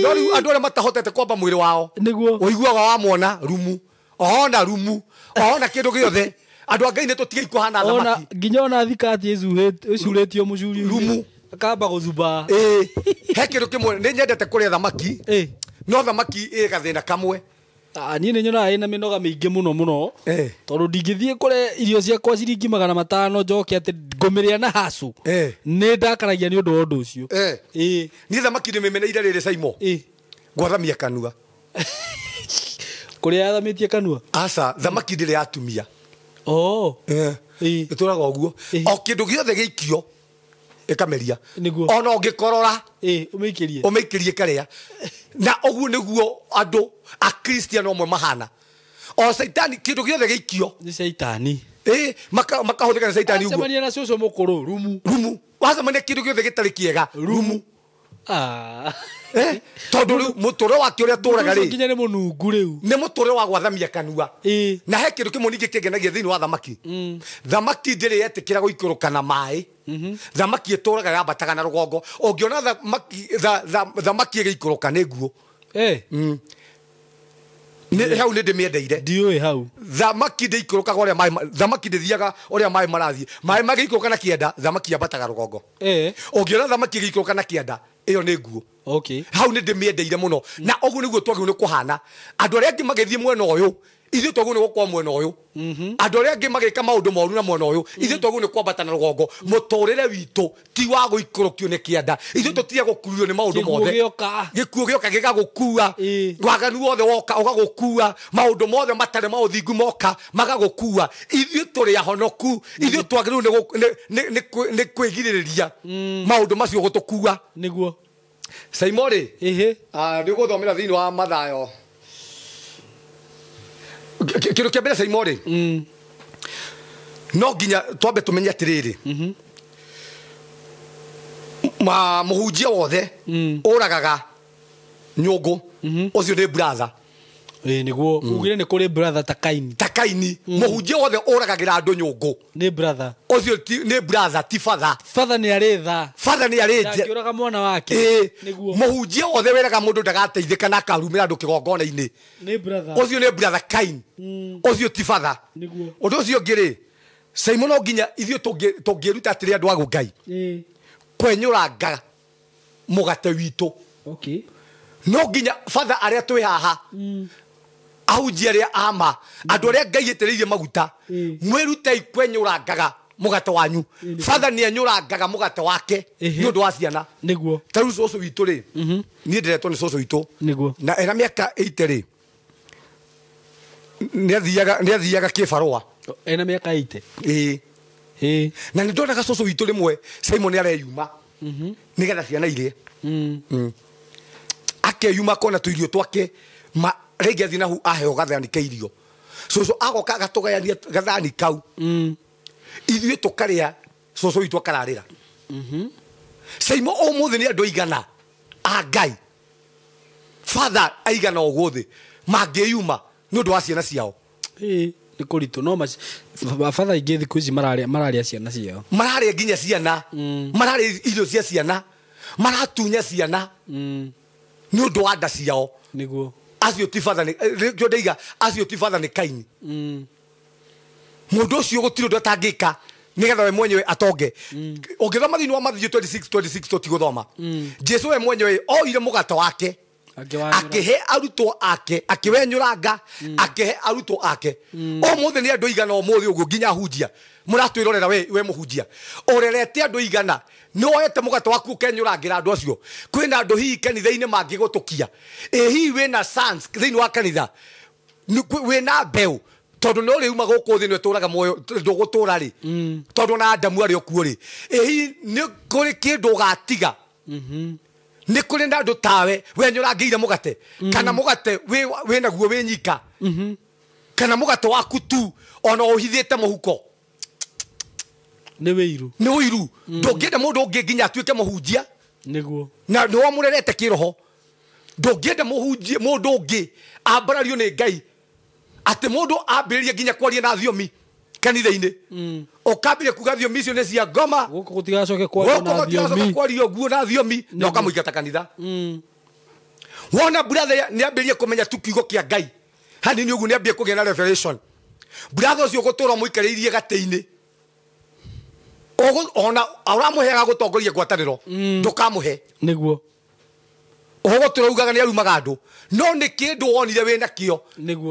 no riu andu aria matahotete kwamba mwiri wao niguo uiguaga wa muona rumu ona kindu giothe andu Ngai ni tutigai kuhana thamaki ona nginya ona thikati icuretio mucuri rumu akamba guzuba he kindu kimwe ni nyendete kuria thamaki no thamaki gathina kamwe niĩ nĩ nyonaga ĩna mĩnoga mĩingĩ mũno tondũ ndingĩthiĩ kũrĩa irio ciakwa ciringi 500 njoke atĩ ngũmĩrĩa na hacu nĩ ndakaragia nĩ ũndũ wa ũndũ ũcio niĩ thamaki ndĩmĩmeneire rĩrĩ Saimo gwathamia kanua kũrĩa yathamĩtie kanua aca thamaki ndĩrĩ atumia ĩtũraga ũguo o kĩndũ gĩothe gĩikio ikameria ona ũngĩkorora ũmĩikĩrie karĩa na ũguo nĩguo andũ a Christian omwe mahana o Saitani kĩndũ gĩothe gĩikio nĩ Saitani makahũthĩka na Saitani ũguo wacemania na cũcũ mũkũrũ rumu wacemania kĩndũ gĩothe gĩtarĩ kĩega rumu tondu riu muturo wake uria turaga ri nginya ni munungu riu ni muturo wa gwathamia kanua na he kindu kimwe ningi kingenagia thiini wa thamaki thamaki ndiri yetikira guikuruka na mai thamaki ituraga yambataga na rugongo ungiona thamaki igikuruka ni nguo ni hau ni ndimiendeire ndiui hau thamaki ndikurukaga uria mai thamaki ndithiaga uria mai marathie mai magikuruka na kienda thamaki yambataga rugongo ungiona thamaki igikuruka na kienda iyo ni nguo hau ni ndimiendeire muno na oguo niguo twagiu ni kuhana andu aria angi magithie mwena uyu ithu twagiu ni gukwa mwena uyu andu aria angi magika maundu moru na mwena uyu ithu twagiu ni kwambata na rugongo muturire witu ti wa guikurukio ni kienda ithu tutia gukurio ni maundu mothe gikuo gioka gigagukua waganu wothe woka ugagukua maundu mothe matare mauthingu moka magagukua ithu turi ahonoku ithu twagiu ni kwigiriria maundu macio gutukua niguo Saimori ndi guthomera thiini wa Mathayo kindu kia mbere Saimori no nginya twambe tumenye atiriri muhunjia wothe uragaga nyungu ucio ni brother niguo ugire ni kuri brother takaini muhunjia wothe uragagira andu nyungu ni brother ucio ni brother ti father ni aritha akiuraga mwana wake niguo muhunjia wothe weraga mundu ndagateithika na akarumira andu kigongona-ini ni brother ucio ni brother Kain ucio ti father niguo undu ucio ngiri Simon no nginya ithio tungiruta atiri andu agu Ngai kwenyuranga mugate witu no nginya father aria twi haha ahunjia aria ama andu aria Ngai etereirie maguta mwirutei kwenyurangaga mugate wanyu father ni enyurangaga mugate wake ni undu wa ciana niguo taru cucu witu ri ni ndiretwo ni cucu witu niguo na era miaka 80 ri ni athiaga kibarua ena miaka 80 na nä ndonaga cåcå witå rä mwe Simon nä areyuma nä getha ciana irä akeyuma kona tå irio twake rĩngĩ athi nahu aheo gathani ka irio cũcũ agoka agatũgayania gathani kau ithuĩ tũkarĩa cũcũ witũ akararĩra Saimo ũmũthĩ nĩ andũ aigana a Ngai father aigana ũguo thĩ mangĩyuma nĩ ũndũ wa ciana ciao nĩ kũritũ no father aingĩ thikũ ici mararĩa ciana ciao mararĩa nginya ciana mararĩa irio cia ciana maratunya ciana nĩ ũndũ wa nda ciao nĩguo acio ti father nĩ ndeiga acio ti father nĩ Kaini mũndũ ũcio gũtirĩ ũndũ atangĩka nigetha we mwenyewe atonge ũngĩthoma thĩinĩ wa Matthew 26:26 tũtigũthoma Jesu we mwenyewe oire mũgate wake akĩhe arutwo ake akĩwenyũranga akĩhe arutwo ake ũmũthĩ nĩ andũ igana ũmũthĩ ũguo nginya hunjia mũratwĩrorera we mũhunjia ũrerete andũ igana nĩ woete mũgate waku ũkenyũrangĩra andũ acio kwĩna andũ hihi kanitha-inĩ mangĩgũtũkia hihi wĩna sons thĩinĩ wa kanitha wĩna mbeũ tondũ no rĩu magũkũ thĩ nĩ tũraga muoyo ndũgũtũra rĩ tondũ na Adamu arĩ okuo rĩ hihi nĩ kũrĩ kĩndũ ũgatiga nĩ kũrĩ na andũ tawe wenyũrangĩire mũgate kana mũgate wĩ naguo wĩ nyika kana mũgate waku tu ona ũhithĩte mũhuko nĩ wĩiru ndũngĩenda mũndũ ũngĩ nginya atuĩke mũhunjia nĩguo na nĩ wamũrerete kĩroho ndũngĩenda mũndũ ũngĩ ambarario nĩ Ngai atĩ mũndũ ambĩrĩrie nginya kwaria na thiomi kanitha-inĩ ũkambĩrĩria kuga thiomi icio nĩ cia ngoma gũkũ gũtigacoke kwaria ũguo na thiomi na ũkamũingata kanitha wona brother nĩ ambĩrĩrie kũmenya tu kiugo kĩa Ngai hanini ũguo nĩ ambĩrĩrie kũgĩa na revelation brother ũcio gũtũra mũikarĩirie gatĩ-inĩ ona ũramũheaga gũtongoria ngwatanĩro ndũkamũhe nĩguo ũgũtũra ugaga nĩ arumaga andũ no nĩ kĩndũ wonire wĩna kĩo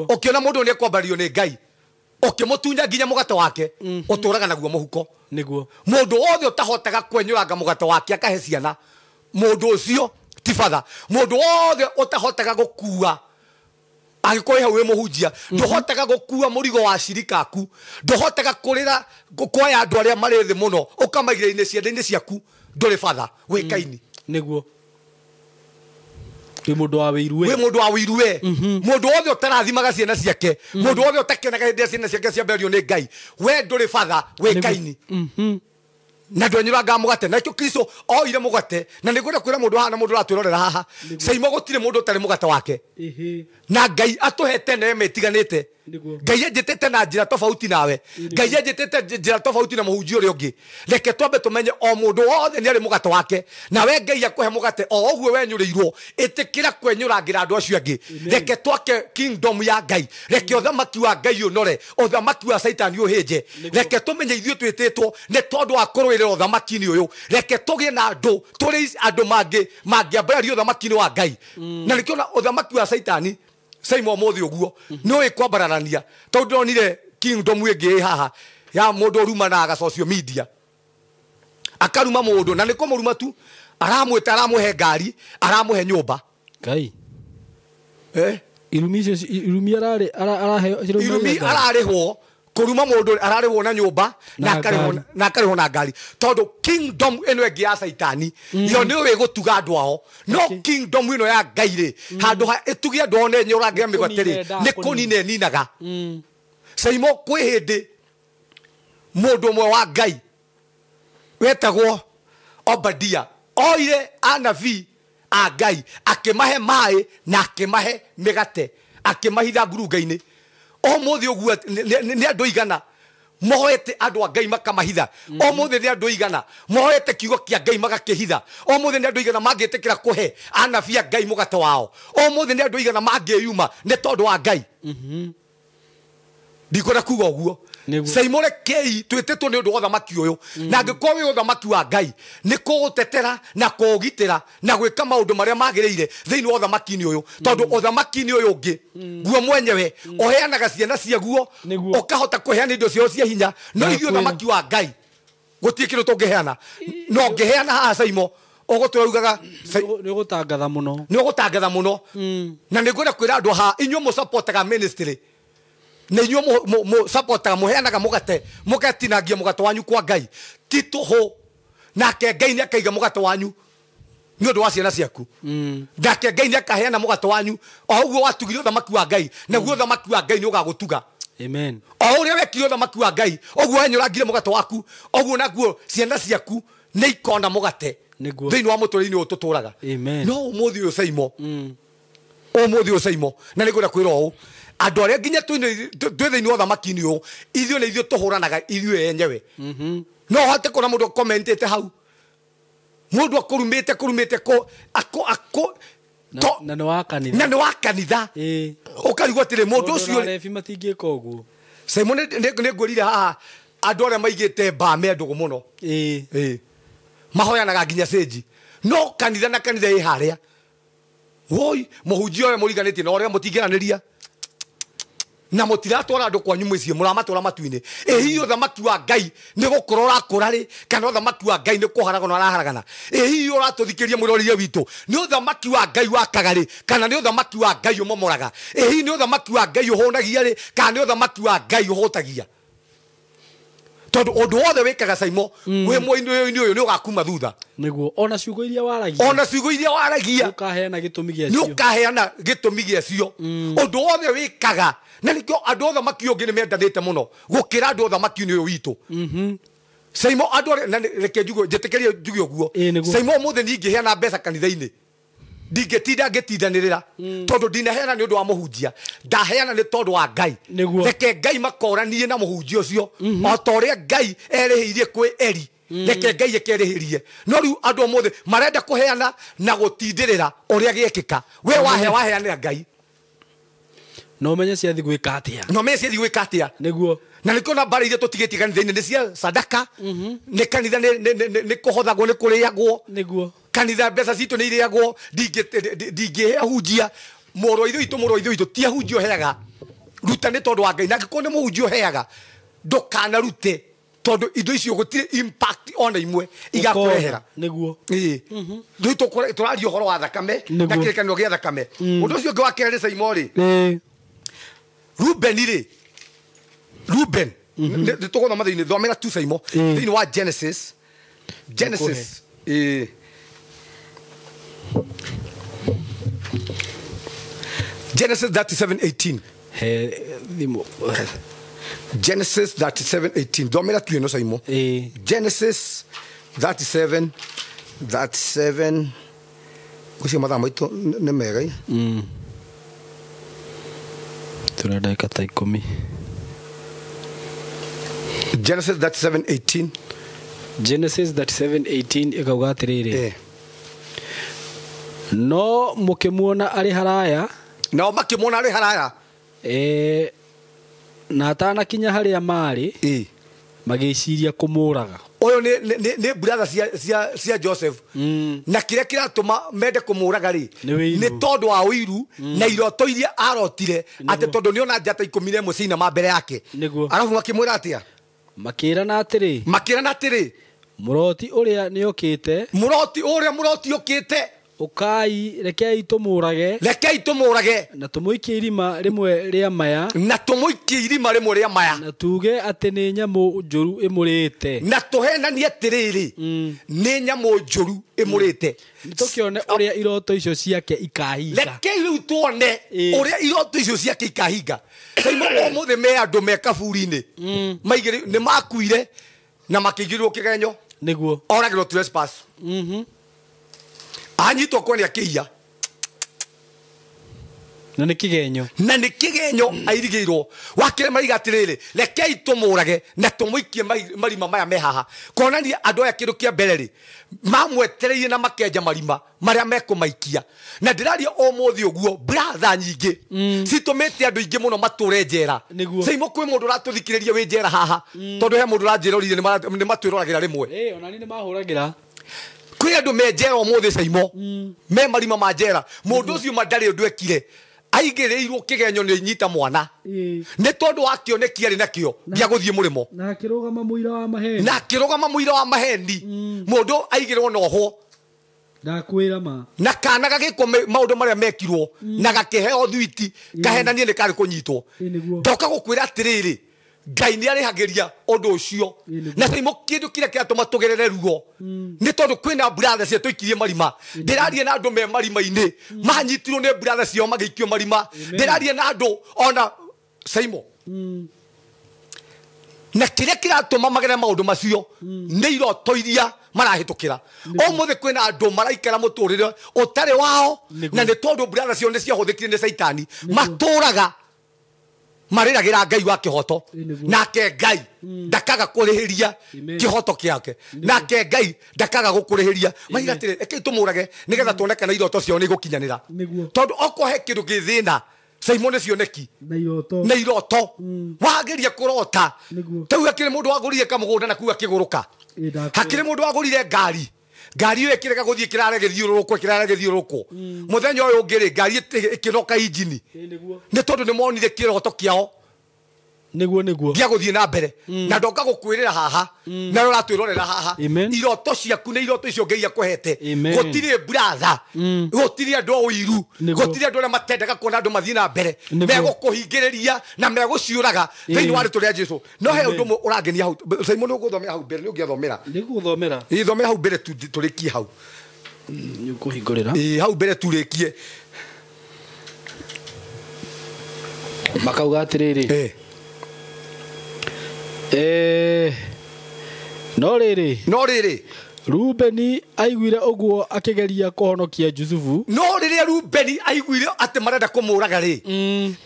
ũkĩona mũndũ nĩ ekwambario nĩ Ngai ũkĩmũtunya nginya mũgate wake ũtũraga naguo mũhuko mũndũ wothe ũtahotaga kwenyũranga mũgate wake akahe ciana mũndũ ũcio ti father mũndũ wothe ũtahotaga gũkua angĩkorwo hau wĩ mũhunjia ndũhotaga gũkua mũrigo wa cirika aku ndũhotaga kũrĩra kuoya andũ arĩa marĩ thĩ mũno ũkamaigĩra-inĩ ciande-inĩ ciaku ndũrĩ father wĩ Kaini nĩguo wĩ mũndũ wa wĩiru we mũndũ wothe ũtarathimaga ciana ciake mũndũ wothe ũtakenaga hĩndĩ ĩrĩa ciana ciake ciambĩrĩrio nĩ Ngai we ndũrĩ father wĩ Kaini na ndwenyũrangaga mũgate na kĩo Kristo oire mũgate na nĩngwenda kwĩra mũndũ haha na mũndũ ũratwĩrorera haha Saimo gũtirĩ mũndũ ũtarĩ mũgate wake na Ngai atũhete neema ĩtiganĩte Ngai enjĩtĩte na njĩra tofauti nawe Ngai enjĩtĩte njĩra tofauti na mũhunjia ũrĩa ũngĩ reke twambe tũmenye o mũndũ wothe nĩ arĩ mũgate wake na we Ngai akũhe mũgate o ũguo wenyũrĩirwo ĩtĩkĩra kwenyũrangĩra andũ acio angĩ reke twake kingdom ya Ngai reke ũthamaki wa Ngai ũnore ũthamaki wa Saitani ũhĩnje reke tũmenye ithuĩ twĩtĩtwo nĩ tondũ wa kũrũĩrĩra ũthamaki-inĩ ũyũ reke tũgĩe na andũ tũrĩ andũ mangĩambarario ũthamaki-inĩ wa Ngai na nĩkĩona ũthamaki wa Saitani Saimo mũthĩ ũguo nĩ kwambararania tondũ ndonire kingdom ĩngĩ haha ya mũndũ ũruma na social media akaruma mũndũ na nĩ kũmũruma tu aramwĩta aramũhe ngari aramũhe nyũmba Ngai irumi ararĩhwo kũruma mũndũ ararĩhwo na nyũmba na akarĩhwo na ngari tondũ kingdom ĩno ĩngĩ ya Saitani yo nĩ ũĩ gũtuga andũ ao no kingdom ĩno ya Ngai rĩ handũ ha ĩtuge andũ one nyũrangĩra mĩgate rĩ nĩ kũnina ĩninaga Saimo kwĩ hĩndĩ mũndũ ũmwe wa Ngai wetagwo Obadia oire anabii a Ngai akĩmahe maĩ na akĩmahe mĩgate akĩmahitha ngurunga-inĩ ũmũthĩ ũguo nĩ andũ igana moete andũ a Ngai makamahitha ũmũthĩ nĩ andũ igana moete kiugo kĩa Ngai magakĩhitha ũmũthĩ nĩ andũ igana mangĩtĩkĩra kũhe anabii a Ngai mũgate wao ũmũthĩ nĩ andũ igana mangĩyuma nĩ tondũ wa Ngai ndikwenda kuga ũguo Saimo rekei twĩtĩtwo nĩ ũndũ wa ũthamaki ũyũ na angĩkorwo wĩ ũthamaki wa Ngai nĩ kũũtetera na kũũgitĩra na gwĩka maũndũ marĩa magĩrĩire thĩinĩ wa ũthamaki-inĩ ũyũ tondũ ũthamaki-inĩ ũyũ ũngĩ guo mwenyewe ũheanaga ciana ciaguo ũkahota kũheana indo ciao cia hinya no ithuĩ ũthamaki wa Ngai gũtirĩ kĩndũ tũngĩheana no ngĩheana haha Saimo ũgũtũra ugaga nĩ ũgũtangatha mũno na nĩngwenda kwĩra andũ haha inyuĩ mũsupportaga ministry nä inyuä må supportaga må heanaga må gate må gatinangia må gate wanyu kwa Ngai ti tå hå nake Ngai nä akaiga må gate wanyu nä å ndå wa ciana ciaku ndake Ngai nä akaheana må gate wanyu o å guo watugire å thamaki wa Ngai naguo thamaki wa Ngai nä å gagå tuga amen o å rä a wekire å thamaki wa Ngai å guo wenyå rangire må gate waku å guo naguo ciana ciaku nä ikona må gate thä inä wa må tå rä-inä å tå tå raga no å må thä å caimo å må thä å caimo na nä ngwenda kwä ra å andå arä a nginya twä thä inä wa thamaki-inä å ithuä nä ithuä tå hå ranaga ithuä enyewe no hote kå na må ndå akomentete hau må ndå akå rumä te na nä wa kanitha å karigwo atä rä må ndå å cio Simon nä ngå rire haha andå arä a maigä te mba me ndå gå må no mahoyanaga nginya cenji no kanitha na kanitha ä harä a woi må hunjia å rä a må riganä tie na å rä a må tingäranä ria na må tiratwara andå kwanyu må ciä må ramatwara matu-inä ä hihi å thamaki wa Ngai nä gå korwo å rakå rarä kana å thamaki wa Ngai nä kå haragana araharagana ä hihi å ratå thikä ria må roria witå nä å thamaki wa Ngai wakaga rä kana nä å thamaki wa Ngai å momoraga ä hihi nä å thamaki wa Ngai å hå nagia rä kana nä å thamaki wa Ngai å hå tagia tondå å ndå wothe wä kaga caimo wä mwä-inä å yå nä å gakuma thutha niguo ona ciugo iria waragia ukaheana gitumi nä å kaheana gä tå mi gä acio å ndå wothe wä kaga na nä kä o andå othe maki å ngä nä mendanä te må no gå kä ra andå othe maki-inä å yå witå caimo andå reke njä tä kä rie njuge å guo caimo må thä ningä heana mbeca kanitha-inä ndingä tinda ngä tindanä rä ra tondå ndinaheana nä å ndå wa må hunjia ndaheana nä tondå wa Ngai reke Ngai makoranie na må hunjia å cio o ta å rä a Ngai erä hä irie kwä eri reke Ngai ekerä hä rie no rä u andå må thä marenda kå heana na gå tindä rä ra å rä a gä ekä ka we waheanä ra Ngai no menye ciathi gwä ka atä a niguo na nä kä ona mbara iria tå tigä tie kanitha-inä nä cia sadaka nä kanitha nä kå hothagwo nä kå rä agwo niguo kanitha mbeca citå nä irä agwo ndingä he ahunjia må rå itå itå ti ahunjia å heaga ruta nä tondå wa Ngai na angä korwo nä må hunjia å heaga ndå kanarute tondå indo icio gå tirä impact ona imwe igakå rehera niguo rä u tå raria å horo wa thakame na kä rä kanä gä a thakame å ndå å cio å ngä wa kerä caimo rä Ruben nä tå gå thoma thä-inä thomera tu caimo thä-inä wa Genesis Genesis 37:18 Genesis 37:18 thomera tu ä no caimo Genesis 37 gå cio mathaa maitå nä mega turenda ika ta 10 Genesis 37:18 Genesis 37:18 ikauga atiriri no mukimuona ari haraya no makimwona ari haraya na atanakinya haria mari magiciria kumuraga uyu ni brother cia Joseph na kiria kiratuma mende kumuraga ri ni tondu wa uiru na iroto iria arotire ati tondu ni ona njata 11 cina ma mbere yake arafu makimwira atia makirana atiri muroti uria ni ukite ukai rekei tumurage na tumuikie irima rimwe ria maya na tuge ati ni nyamu njuru imurite na tuhenanie atiriri ni nyamu njuru imurite nitukione uria iroto icio ciake ikahinga rekei riu tuone uria iroto icio ciake ikahinga caimo o muthe me andu me kaburi-ini maigire ni makuire na makigirwo kigenyo niguo oragirwo trespass anyitwo kwani akiia na nä kigenyo airigirwo wakire mariga atiriri rekei tumurage na tumuikie marima maya mehaha konania andu aya kindu kia mbere ri mamwetereire na makenja marima maria mekumaikia na ndiraria o muthi uguo brother nyingi citumite andu ingi muno mature njera caimo kwi mundu ratuthikiriria wi njera haha tondu he mundu ranjirorire ni matwiroragira rimwe ona ni mahuragira kwi andu me njera o muthi caimo me marima ma njera mundu ucio mandari undu ekire aigĩrĩirwo kĩgenyo nĩ nyita mwana nĩ tondũ wa kĩonekia arĩ nakĩo gĩa gũthiĩ mũrĩmo na akĩrũgama mũira wa maheni mũndũ aigĩrwo na oho ndakwira ma na kana gagikwo maundu maria mekirwo na gakiheo thwiti kahenanie ni kari kunyitwo ndoka gukwira atiriri Ngai ni arihagiria undu ucio na Simon kindu kire kiratuma tugerere ruo ni tondu kwina brother cia tuikirie marima ndirarie na andu me marima-ini manyitirwo ni brother cio magikio marima ndirarie na andu ona Simon na kiria kiratuma magere maundu macio ni iroto iria marahitukira omuthe kwina andu maraikara muturire utari wao na ni tondu brother cio ni ciahuthikire ni saitani maturaga mariragira Ngai wa kihoto nake Ngai ndakaga kurihiria kihoto kiake nake Ngai ndakaga gukurihiria maigatire eke tumurage nigetha tuoneke na iroto cio ni gukinyanira tondu okohe kindu githina Simon cioneki na iroto wageria kurota tau akire mundu wagurire kamugunda na kuga kiguruka hakire mundu wagurire ngari iyo ikirega guthie kirare githiuruko muthenya uyu ngiri ngari ikinoka injini ni tondu ni monire kiroto kiao niguo gia guthie na mbere na ndoka gukwirira haha na uratwirorera haha iroto ciaku ni iroto icio Ngai akuhete gutiri brother gutiri andu oiru gutiri andu matendaga kuona andu mathie na mbere megukuhingiriria na meguciuraga thiini wa ritu ria Jesu no he undu urangenia hau Simon uguthomera hau mbere ni ungiathomera niguthomera thomera hau mbere turikie hau ni kuhingurira hau mbere turikie makauga atiriri no riri Rubeni aiguire uguo akigeria kuhonokia Jusufu no riria Rubeni aiguire ati marenda kumuraga ri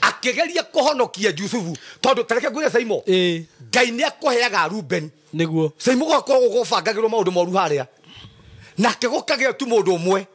akigeria kuhonokia Jusufu tondu tareke gwira Simon Ngai ni akuheaga Rubeni niguo Simon gukobangagirwo maundu moru haria nake gukagira tu mundu umwe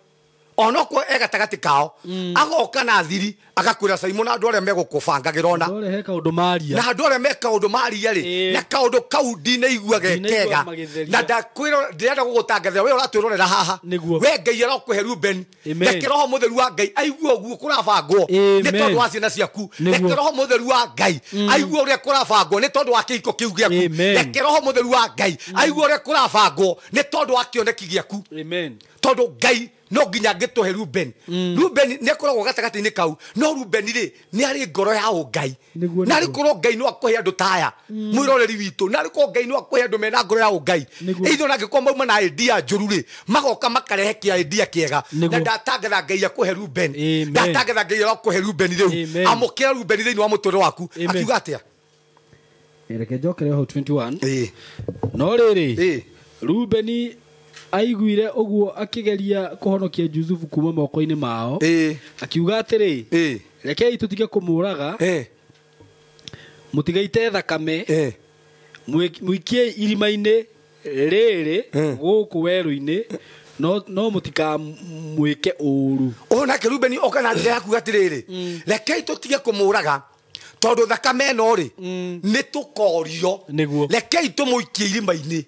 onoko egatagati kao agoka na thiri agakwira Simon andu aria megukubangagirwo ona ndore kaundu maria na andu aria mekaundu maria ri na kaundu kaudi na iguage kega na ndakwira ndirenda gugutangathira we uratwirorera haha we Ngai arakuhe Rubeni reke roho mutheru wa Ngai aigua uguo kurabangwo ni tondu wa ciana ciaku reke roho mutheru wa Ngai aigua uria kurabangwo ni tondu wa kiiko kiu giaku reke roho mutheru wa Ngai aigua uria kurabangwo ni tondu wa kioneki giaku amen tondu Ngai no nginya ngituhe Rubeni Rubeni ne koragwo gatagati-ini kau no Rubeni ri ni ari ngoro ya Ngai na ari korwo Ngai no akuhe andu taya mwiroreri witu na ari korwo Ngai no akuhe andu mena ngoro ya Ngai itho na ngikoma mauma na idea njuru ri magoka makarehe kia idea kiega na ndatangatha Ngai akuhe Rubeni ndatangatha Ngai akuhe Rubeni riu amukira Rubeni thiini wa mutore waku akiuga atia reke njokere ho 21 no riri Rubeni aiguire uguo akigeria kuhonokia Jusufu kuma moko-ini mao akiuga atiri rekei tutige kumuraga mutigaite thakame muikie irima-ini riri guku weru-ini no mutika mwike uru ona ke Rubeni okana njira yaku atiriri rekei tutige kumuraga tondu thakame no ri ni tukorio rekei tumuikie irima-ini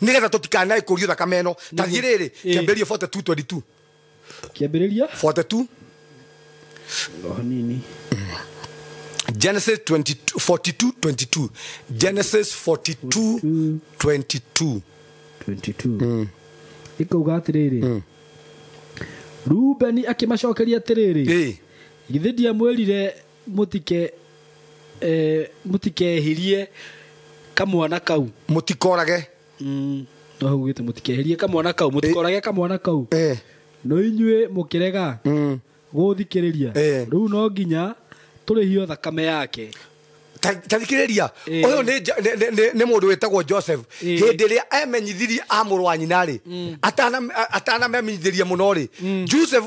nigetha tutikanae kurio thakame ino tathie riri kiambĩrĩria 42:22 kiambĩrĩria 42 nini Genesis 42:22 Genesis 42:22 ikauga atiriri Rubeni akimacokeria atiriri githĩ ndiamwĩrire mutikehirie kamwana kau mutikorage no hugite mutikeherie kamwana kau mutikorage kamwana kau no inyue mukirega guthikiriria riu no nginya turihio thakame yake tathikiriria uyu ni mundu wetagwo Joseph hindi ria emenyithirie amuru wa nyina ri atana memenyithiria muno ri Joseph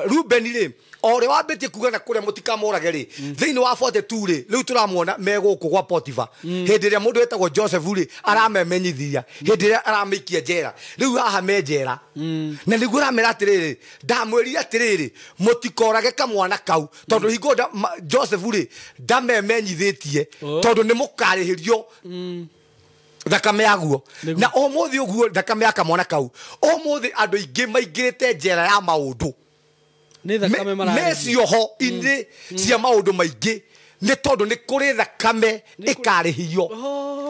Rubeni ri ore wambitie kuga na kuria mutikamurage ri thiini wa 42 ri riu turamuona meguku gwa Potiphar hindi ria mundu wetagwo Joseph ri aramemenyithiria hindi ria aramikia njera riu haha me njera na niguo ramera atiriri ndamwirire atiriri mutikorage kamwana kau tondu hingo Joseph ri ndamemenyithitie tondu ni mukarihirio thakame yaguo na umuthi uguo thakame ya kamwana kau umuthi andu ingi maingirite njera ya maundu ni thakame mara mecio ho indi cia maundu maingi nä tondå nä kå rä thakame ä karä hio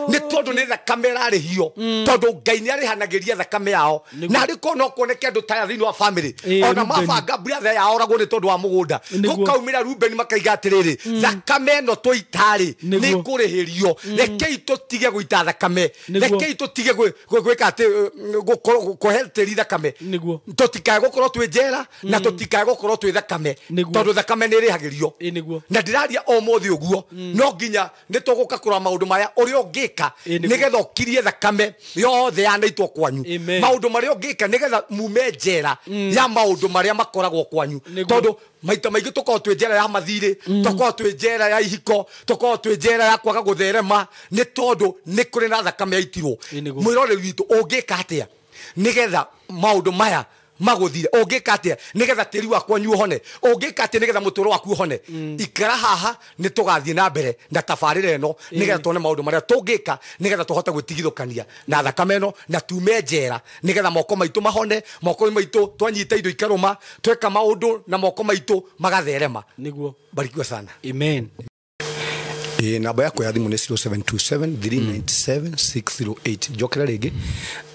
nä tondå nä thakame ä rarä hio tondå Ngai nä arä hanagä ria thakame yao na harä korwo no kuoneke andå taya thä inä wa bamĩrĩ ona mabanga brathe yaoragwo nä tondå wa må gå nda gå kaumä ra Rubeni makaiga atä rä rä thakame ä no tå itarä nä kå rä hä rio rekei tå tige gå ita thakame rekei tå tige gwä ka atä kå he tä ri thakame tå tikae gå korwo twä njera na tå tikae gå korwo twä thakame tondå thakame nä ä rä hagä rio na ndä raria o må thä å guo no nginya nä tå gå ka kå rora maå ndå marä a å rä a å ngä ka nä getha å kirie thakame yothe yanaitwo kwanyu maå ndå marä a å ngä ka nä getha mume njera ya maå ndå marä a makoragwo kwanyu tondå maita maingä tå korwo twä njera ya mathirä tå korwo twä njera ya ihiko tå korwo twä njera ya kwaga gå therema nä tondå nä kå rä na thakame yaitirwo mwä rorä witå å ngä ka atä a nä getha maå ndå maya maguthire ungika atia nigetha tiri wakwa nyuhone ungika atia nigetha muturo waku uhone ikara haha ni tugathie na mbere na tabarira eno nigetha tuone maundu maria tungika nigetha tuhote gwitigithukania na thakame eno na tume njera nigetha moko maitu mahone moko maitu twanyita indo ikaruma tweka maundu na moko maitu magatherema niguo barikiwa sana amen. Namba yako ya thimu ni 0727 397 608 jokera rigi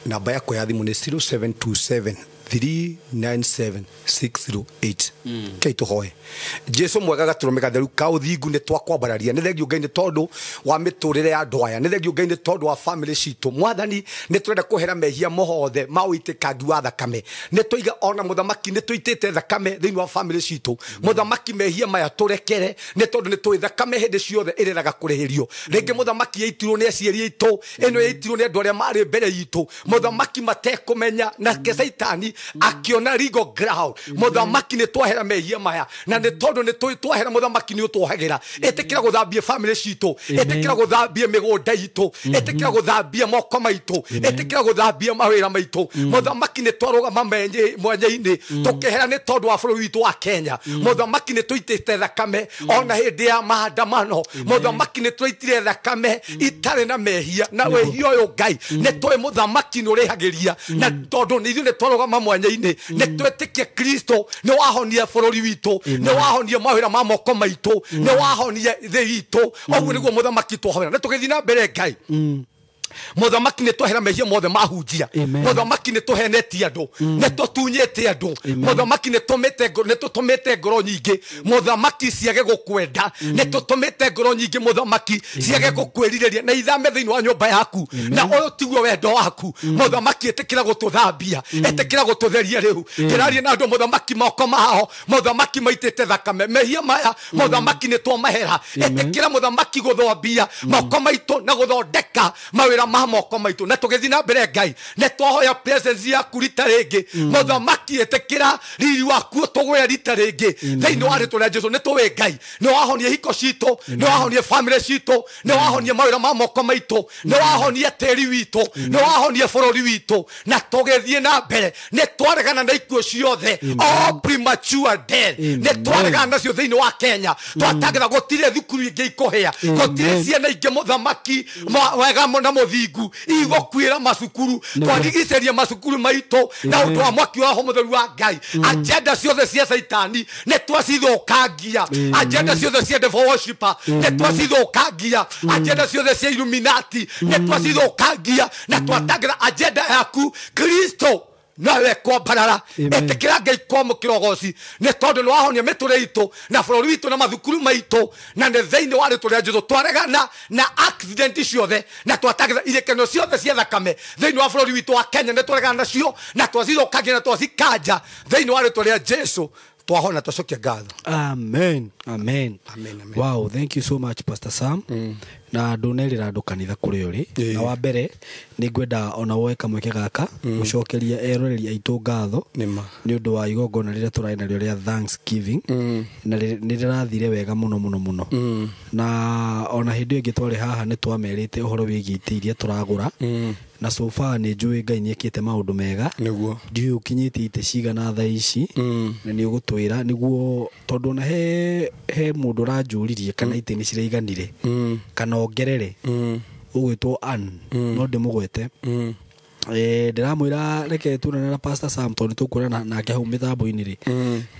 namba yako ya thimu ni 0727 397 608 kei tuhoe Jesu mwega gaturume gatheru ka uthingu ni twakwambararia ni thengio Ngai ni tondu wa miturire ya andu aya ni thengio Ngai ni tondu wa family citu mwathani ni turenda kuhera mehia mohothe ma uitikagi wa thakame ni tuiga ona muthamaki ni tuitite thakame thiini wa family citu muthamaki mehia maya turekere ni tondu ni tui thakame hindi ciothe ireraga kureherio ringi muthamaki yaitirwo ni aciari itu eno yaitirwo ni andu aria mari mbere yitu muthamaki matekumenya na kesaitani akiona rigo ground muthamaki ni twahera mehia maya na ni tondu ni twahera muthamaki ni utwohagira etikira guthambia family citu etikira guthambia migunda yitu etikira guthambia moko maitu etikira guthambia mawira maitu muthamaki ni twarugama mwenye-ini tukihera ni tondu wa bũrũri witu wa Kenya muthamaki ni tuitite thakame ona hindi ya maandamano muthamaki ni twaitire thakame itare na mehia na wehia uyu Ngai ni twi muthamaki ni urihagiria na tondu ni ithuĩ ni twarugama mwenye-ini ni twitikie Kristo ni wahonia bũrũri witu ni wahonia mawira ma moko maitu ni wahonia thĩ itu oguo niguo muthamaki twahoera ni tugithi na mbere Ngai muthamaki ni twahera mehia mothe mahunjia muthamaki ni tuhenetie andu ni tutunyite andu muthamaki ni tutumite ngoro nyingi muthamaki ciage gukwenda ni tutumite ngoro nyingi muthamaki ciage gukwirireria na ithame thiini wa nyumba yaku na uyu tiguo wendo waku muthamaki etikira gututhambia etikira gututheria riu kiraria na andu muthamaki moko mao muthamaki maitite thakame mehia maya muthamaki ni twamahera etikira muthamaki guthambia moko maitu na guthondeka mawira ma moko maitu na tugithi na mbere Ngai ne twahoya presence yaku rita ringi muthamaki etekira riri waku tugwe rita ringi thiini wa ritu ria Jesu ne tuwe Ngai ne wahonie hiko citu ne wahonie family citu ne wahonie mawira ma moko maitu ne wahonie tiri witu ne wahonie bũrũri witu na tugithi na mbere ne twaregana na ikuo ciothe all premature death ne twaregana nacio thiini wa Kenya twatangatha gutire thukuru ingi ikuhia gutire ciana ingi muthamaki wega na muthingu igokwira macukuru twagigiceria macukuru maitu na undu wa mwaki wa mutheru wa Ngai agenda ciothe cia saitani ne twacithukangia agenda ciothe cia devil worshiper ne twacithukangia agenda ciothe cia Illuminati ne twacithukangia na twatangatha agenda yaku Kristo nawe kwambarara etikira Ngai kwa mukirogoci ne tondu ni wahonia miture itu na bũrũri witu na mathukuru maitu na ne thiini wa ritu ria Jesu twaregana na accident ciothe na twatagetha irekano ciothe cia thakame thiini wa bũrũri witu wa Kenya ne twaregana nacio na twacithukagia na twacikanja thiini wa ritu ria Jesu twahona twacokia ngatho amen amen amen amen. Wow, thank you so much Pastor Sam na ndũnerĩra andũ kanitha kũrĩ ũrĩ na wa mbere nĩ ngwenda ona woe kamwe gaka gũcokeria eroreri aitũ ngatho nĩ ũndũ wa igongona rĩrĩa tũrarĩ narĩo rĩa Thanksgiving na nĩ rĩrathire wega mũno mũno mũno na ona hĩndĩ ĩngĩ twarĩ haha nĩ twamerĩte ũhoro wĩgiĩ itĩ iria tũragũra na so far nĩ njũĩ Ngai nĩ ekĩte maũndũ mega nĩguo ndiũĩ ũkinyĩtie itĩ cigana thaa ici na nĩ ũgũtwĩra nĩguo tondũ ona he mũndũ ũranjũririe kana itĩ nĩ ciraiganire kana ongerere ũgwĩtwo Ann no ndĩmũgwete ndiramwira reke tunane na Pastor Sam tondu tukurana nake hau mitambo-ini ri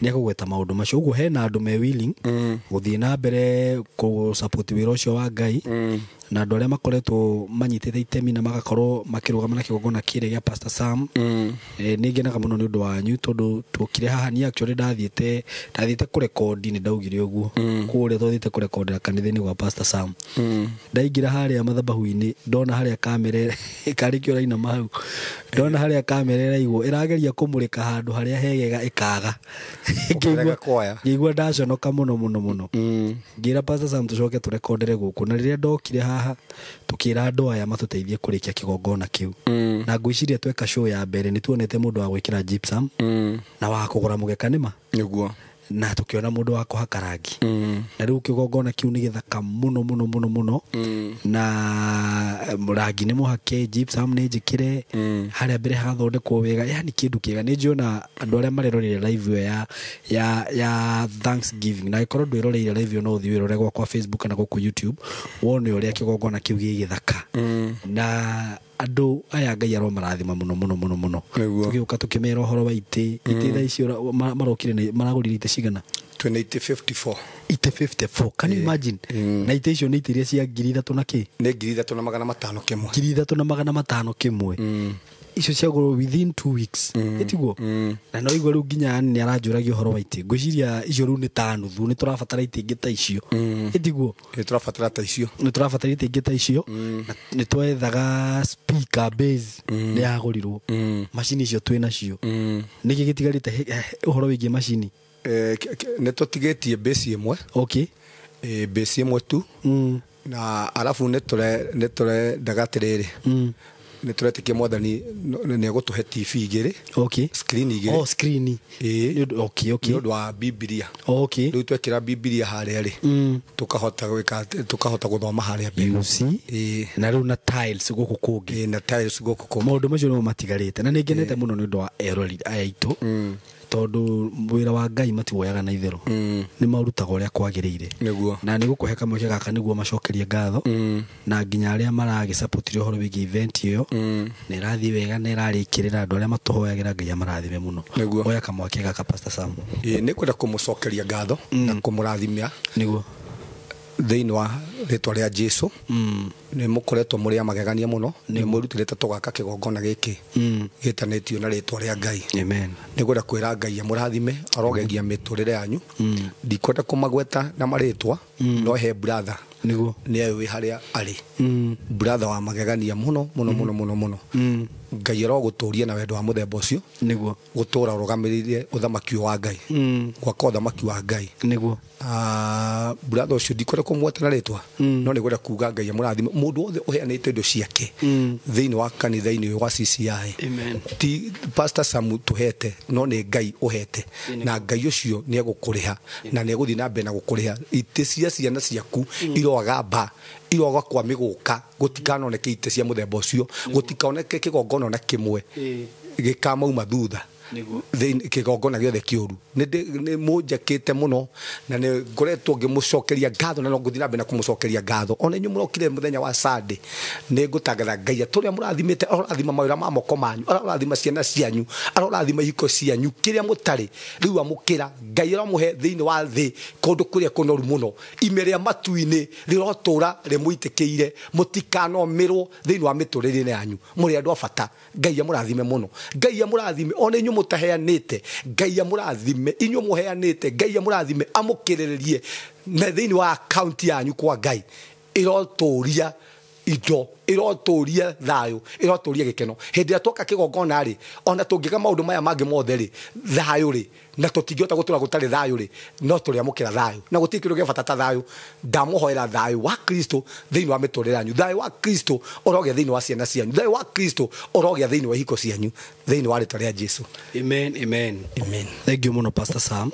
ni akugweta maundu macio uguo hena andu me willing guthii na mbere ku support wira ucio wa Ngai na andu aria makoretwo manyitite itemi na magakorwo makirugama na kigongona kire gia Pastor Sam ni ngenaga muno ni undu wanyu tondu tukire haha ni actually ndathiite kurekondi ni ndaugire uguo kuria twathiite kurekondera kanitha-ini gwa Pastor Sam ndaingira haria mathabahu-ini ndona haria kamera ikarikio raina mau ndona haria kamera iraigwo irageria kumurika handu haria hegega ikaga ngigua ndaconoka muno ngira Pastor Sam tucoke turekondere guku na riria ndokire haha tukira andu aya matuteithie kurikia kigongona kiu na ngwiciria tweka show ya mbere ni tuonete mundu wa gwikira gypsum na wa kugura mugeka nima niguo na tukiona mundu wa kuhaka rangi na riu kigongona kiu ni githaka muno na rangi ni muhake gypsum ni njikire haria mbere hathondekwo wega yani kindu kiega ni njiona andu aria marerorire live ya Thanksgiving na ikorwo ndwiroreire live no thi wirore kwa Facebook na kwa YouTube wone uria kigongona kiu githaka na andu aya Ngai aro marathima muno tugiuka tukimera horo wa ite tha icio marokire maragurire ite cigana 2054 ite 54 can you imagine na ite icio ni ite iria cia 3,000 na ki ni 3,500 kimwe 3,500 kimwe icio ciagurwo within 2 weeks etiguo na no iguru nginya ni aranjuragio horo wa ite ngwiciria icio ru ni ta nuthu ni turabatara ite ingi ta icio etiguo ni turabatara ta icio ite ingi ta icio ni twethaga speaker base ni yagurirwo machine icio twina cio niki gitigarite uhoro wingi machine ne totigetie base imwe okay base imwe tu na alafu ne tore dagatirere ni turetikia mwathani ni agutuhe TV igiri okay screen igiri screen okay ndu wa Biblia okay riu twekira Biblia haria ri tukahota guthoma haria mbere na riu na tiles guku kungi na tiles guku kungi maundu macio no matigarite na ningenete muno ni ndu wa erori aya itu tondu wira wa Ngai matiwoyaga na itherũ ni marutaga uria kwagiriire niguo na nigukuhe kamweke gaka niguo macokerie ngatho na nginya aria maragi support rio horo wigi event iyo ni rathi wega ni rarikirira andu aria matuhoyagira Ngai amarathime muno oya kamweke gaka Pastor Sam ni kwenda kumucokeria ngatho na kumurathimia niguo thiini wa ritwa ria Jesu ni mukoretwo muri amagegania muno ni murutirite tugaka kigongona giki gitanetio na ritwa ria Ngai amen ni gwenda kwira Ngai amurathime arogegia miturire yanyu ndikwenda kumagweta na maritwa no he brother niguo ni ayo haria ari brother wa magegania muno Ngai aroguturia na wendo wa muthemba ucio niguo gutura urugamiririe uthamaki wa Ngai gwaka uthamaki wa Ngai niguo brother ucio ndikwenda kumweta na ritwa no ni gwenda kuga Ngai amurathime mundu wothe uheanite indo ciake thiini wa kanitha-ini wa CCI amen ti Pastor Sam tuhete no ni Ngai uhete na Ngai ucio ni egukuriha na ni eguthi na mbere na gukuriha ite cia ciana ciaku irogamba iroga kwa miguka gutikanoneke ite cia muthemba ucio gutikanoneke kigongona na kimwe gikamauma thutha kigongona giothe kiuru ni munjakite muno na ni ngoretwo ngimucokeria ngatho na no nguthi na mbere na kumucokeria ngatho ona inyu murokire muthenya wa Sunday ni ngutangatha Ngai turia murathimite arorathima mawira ma moko manyu arorathima ciana cianyu arorathima hiko cianyu kiria mutari riu amukira Ngai aromuhe thiini wa thi kundu kuria kunoru muno imeria matu-ini rirotura rimuitikiire mutikanomirwo thiini wa miturire yanyu muri andu abata Ngai amurathime muno Ngai amurathime ona inyu mutaheanite Ngai amurathime inyu muheanite Ngai amurathime amukiririe na thiini wa account yanyu kwa Ngai iroturia indo iroturia thayo iroturia gikeno hindi ya twoka kigongona ri ona tungiga maundu maya mangi mothe ri thayo ri na tutingiota gutura gutari thayo ri no turi amukira thayo na gutikiru ge bata ta thayo ndamuhoera thayo wa Kristo thiini wa miturire yanyu thayo wa Kristo oroge thiini wa ciana cianyu thayo wa Kristo oroge thiini wa hiko cianyu thiini wa ritwa ria Jesu amen thank you muno Pastor Sam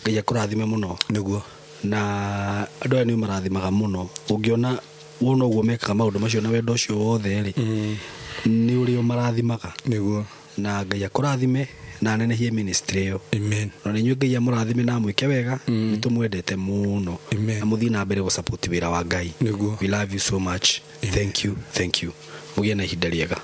Ngai akurathime muno niguo na andu aya ni marathimaga muno ungiona wono guo mekaga maundu macio na wendo ucio wothe ri ni urio marathimaga niguo na Ngai akurathime na nenehie ministry yo amen no ni Ngai amurathime na mwike wega ni tumwendete muno na muthi na mbere go support wira wa Ngai niguo we love you so much thank you mugie na ihinda riega